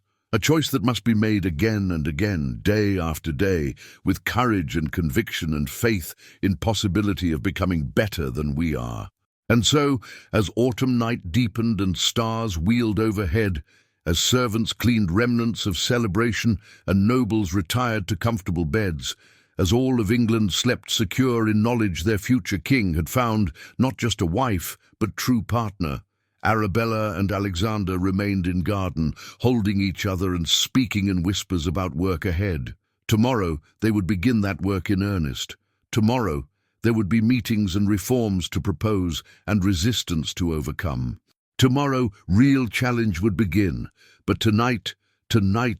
that must be made again and again, day after day, with courage and conviction and faith in possibility of becoming better than we are. And so, as autumn night deepened and stars wheeled overhead, as servants cleaned remnants of celebration and nobles retired to comfortable beds, as all of England slept secure in knowledge their future king had found not just a wife, but true partner, Arabella and Alexander remained in garden, holding each other and speaking in whispers about work ahead. Tomorrow they would begin that work in earnest. Tomorrow there would be meetings and reforms to propose and resistance to overcome. Tomorrow real challenge would begin, but tonight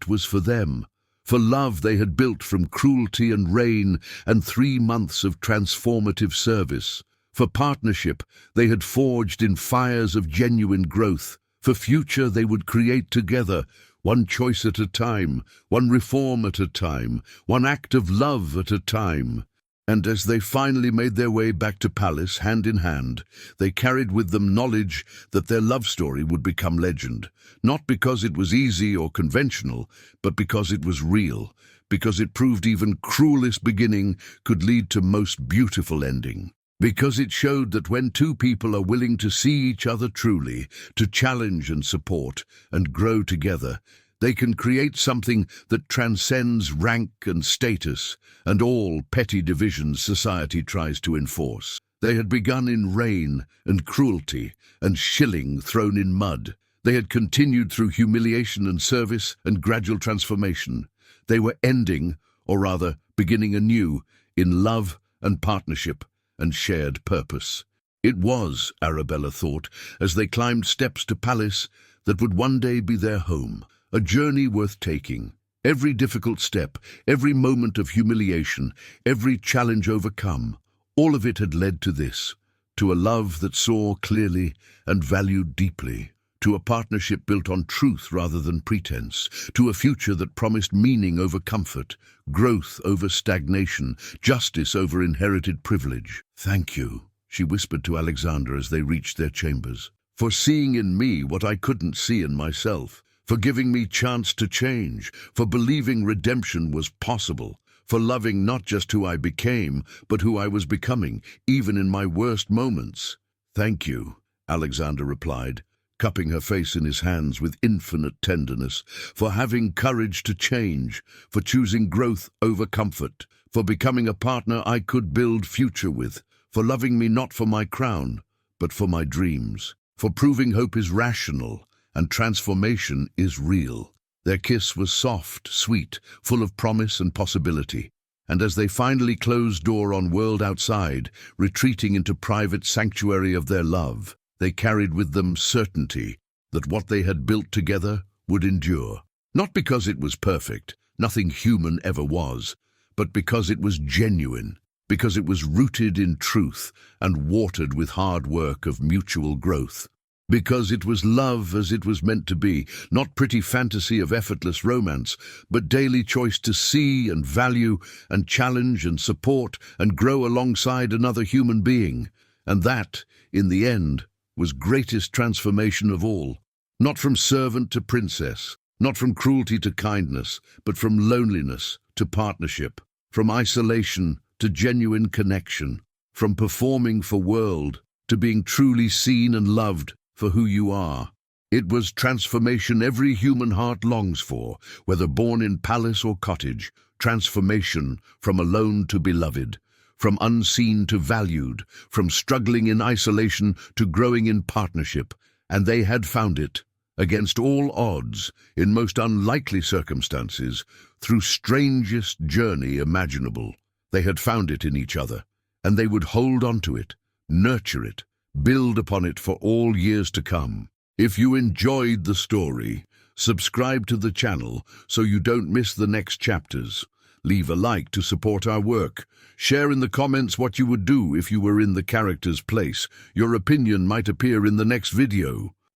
was for them. For love they had built from cruelty and rain and 3 months of transformative service. For partnership they had forged in fires of genuine growth. For future they would create together, one choice at a time, one reform at a time, one act of love at a time. And as they finally made their way back to Palace, hand in hand, they carried with them knowledge that their love story would become legend, not because it was easy or conventional, but because it was real, because it proved even cruelest beginning could lead to most beautiful ending. Because it showed that when two people are willing to see each other truly, to challenge and support, and grow together, they can create something that transcends rank and status and all petty divisions society tries to enforce. They had begun in rain and cruelty and shilling thrown in mud. They had continued through humiliation and service and gradual transformation. They were ending, or rather beginning anew, in love and partnership and shared purpose. It was, Arabella thought, as they climbed steps to Palace that would one day be their home, a journey worth taking. Every difficult step, every moment of humiliation, every challenge overcome, all of it had led to this, to a love that saw clearly and valued deeply, to a partnership built on truth rather than pretense, to a future that promised meaning over comfort, growth over stagnation, justice over inherited privilege. "Thank you," she whispered to Alexander as they reached their chambers, "for seeing in me what I couldn't see in myself, for giving me chance to change, for believing redemption was possible, for loving not just who I became, but who I was becoming, even in my worst moments." "Thank you," Alexander replied, cupping her face in his hands with infinite tenderness, "for having courage to change, for choosing growth over comfort, for becoming a partner I could build future with, for loving me not for my crown, but for my dreams, for proving hope is rational and transformation is real." Their kiss was soft, sweet, full of promise and possibility, and as they finally closed door on world outside, retreating into private sanctuary of their love, they carried with them certainty that what they had built together would endure. Not because it was perfect, nothing human ever was, but because it was genuine, because it was rooted in truth and watered with hard work of mutual growth. Because it was love as it was meant to be, not pretty fantasy of effortless romance, but daily choice to see and value and challenge and support and grow alongside another human being. And that, in the end, was greatest transformation of all. Not from servant to princess, not from cruelty to kindness, but from loneliness to partnership, from isolation to genuine connection, from performing for world to being truly seen and loved for who you are. It was transformation every human heart longs for, whether born in palace or cottage, transformation from alone to beloved, from unseen to valued, from struggling in isolation to growing in partnership, and they had found it, against all odds, in most unlikely circumstances, through strangest journey imaginable. They had found it in each other, and they would hold on to it, nurture it, build upon it for all years to come. If you enjoyed the story, subscribe to the channel so you don't miss the next chapters. Leave a like to support our work. Share in the comments what you would do if you were in the character's place. Your opinion might appear in the next video.